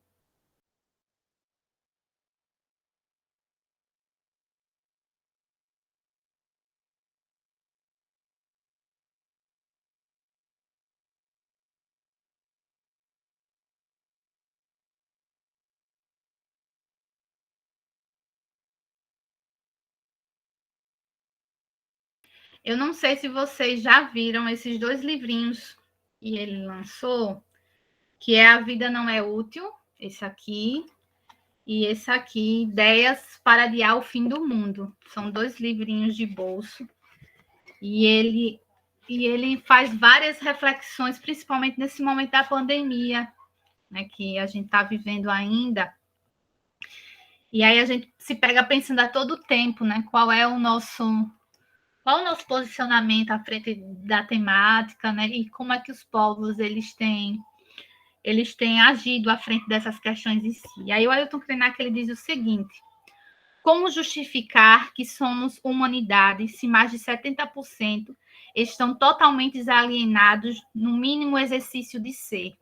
S13: Eu não sei se vocês já viram esses dois livrinhos que ele lançou, que é A Vida Não É Útil, esse aqui, e esse aqui, Ideias para Adiar o Fim do Mundo. São dois livrinhos de bolso. E ele faz várias reflexões, principalmente nesse momento da pandemia, né, que a gente está vivendo ainda. E aí a gente se pega pensando a todo tempo, né, qual é o nosso posicionamento à frente da temática, né, e como é que os povos eles têm agido à frente dessas questões em si. E aí o Ailton Krenak ele diz o seguinte: como justificar que somos humanidade se mais de 70% estão totalmente desalienados no mínimo exercício de ser?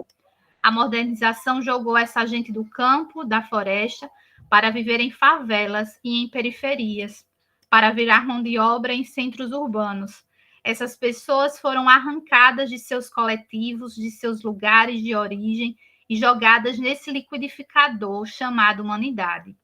S13: A modernização jogou essa gente do campo, da floresta, para viver em favelas e em periferias, para virar mão de obra em centros urbanos. Essas pessoas foram arrancadas de seus coletivos, de seus lugares de origem e jogadas nesse liquidificador chamado humanidade.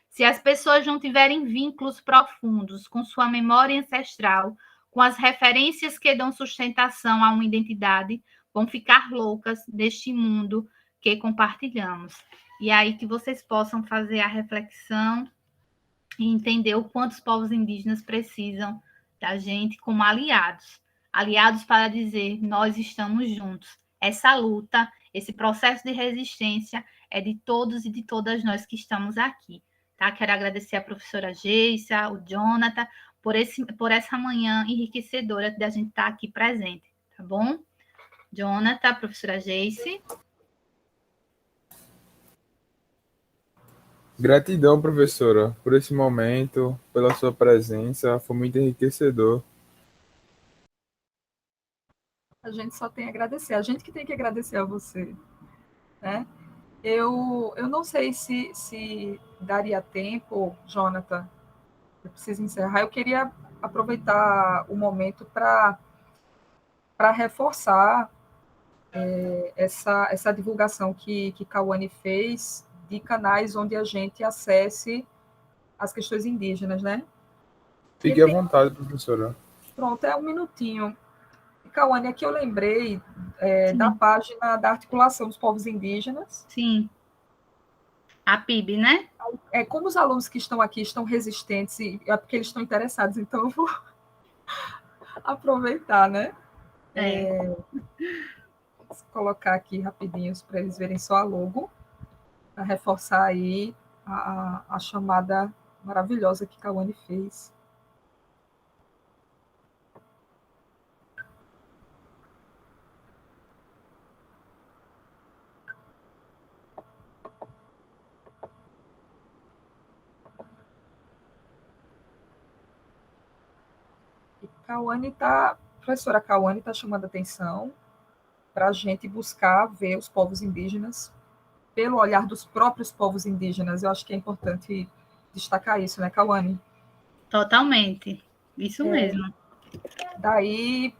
S13: Se as pessoas não tiverem vínculos profundos com sua memória ancestral, com as referências que dão sustentação a uma identidade, vão ficar loucas deste mundo que compartilhamos. E aí que vocês possam fazer a reflexão e entender o quanto os povos indígenas precisam da gente como aliados. Aliados para dizer, nós estamos juntos. Essa luta, esse processo de resistência é de todos e de todas nós que estamos aqui. Tá? Quero agradecer a professora Geissa, o Jonathan, por essa manhã enriquecedora de a gente estar aqui presente, tá bom? Jonathan, professora Geice.
S2: Gratidão, professora, por esse momento, pela sua presença, foi muito enriquecedor.
S1: A gente só tem a agradecer, a gente que tem que agradecer a você, né? Eu não sei se daria tempo, Jonathan, eu preciso encerrar. Eu queria aproveitar o momento para reforçar essa divulgação que Cauane fez de canais onde a gente acesse as questões indígenas, né?
S2: Fique à vontade, professora.
S1: Pronto, é um minutinho. Cauane, aqui eu lembrei da página da Articulação dos Povos Indígenas.
S13: Sim. A PIB, né?
S1: Como os alunos que estão aqui estão resistentes, é porque eles estão interessados, então eu vou aproveitar, né? Vou colocar aqui rapidinho para eles verem só a logo, para reforçar aí a chamada maravilhosa que Cauane fez. Professora Cauane está chamando a atenção para a gente buscar ver os povos indígenas pelo olhar dos próprios povos indígenas. Eu acho que é importante destacar isso, né, Cauane?
S13: Totalmente, isso mesmo.
S1: Daí,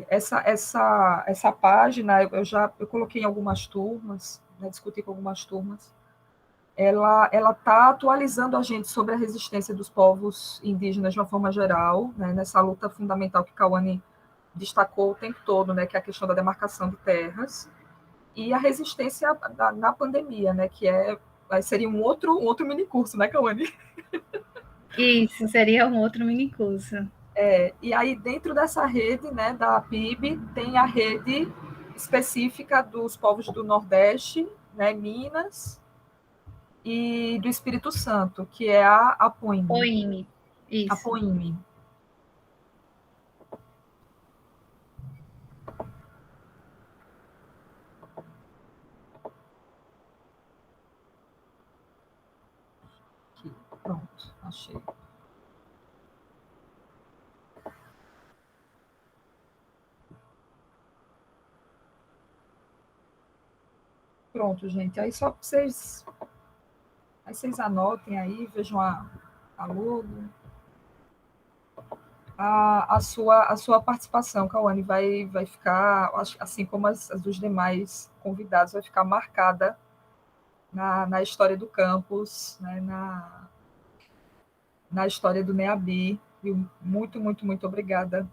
S1: essa página, eu coloquei em algumas turmas, né, discuti com algumas turmas, ela está atualizando a gente sobre a resistência dos povos indígenas de uma forma geral, né, nessa luta fundamental que Cauane destacou o tempo todo, né, que é a questão da demarcação de terras, e a resistência na pandemia, né, que seria um outro minicurso, né, Cauane?
S13: Isso, seria um outro minicurso.
S1: E aí, dentro dessa rede, né, da PIB, tem a rede específica dos povos do Nordeste, né, Minas, e do Espírito Santo, que é a APOIME.
S13: APOIME, isso.
S1: APOIME. Aqui, pronto, achei. Pronto, gente. Aí só para vocês... Aí vocês anotem aí, vejam a logo. A sua participação, Cauane, vai ficar, assim como as dos demais convidados, vai ficar marcada na história do campus, né, na história do NEABI. Muito, muito, muito obrigada.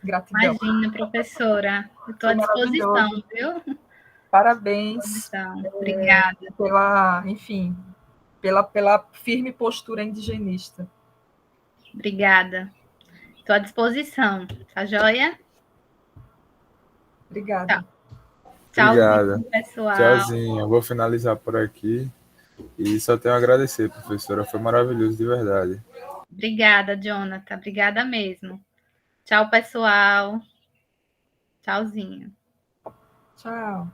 S1: Gratidão.
S13: Imagina, professora. Eu estou à disposição, viu?
S1: Parabéns.
S13: Obrigada.
S1: Pela firme postura indigenista.
S13: Obrigada. Estou à disposição. Tá joia?
S1: Obrigada.
S2: Obrigada.
S13: Tchauzinho, pessoal.
S2: Tchauzinho. Eu vou finalizar por aqui. E só tenho a agradecer, professora. Foi maravilhoso, de verdade.
S13: Obrigada, Jonathan. Obrigada mesmo. Tchau, pessoal. Tchauzinho.
S1: Tchau.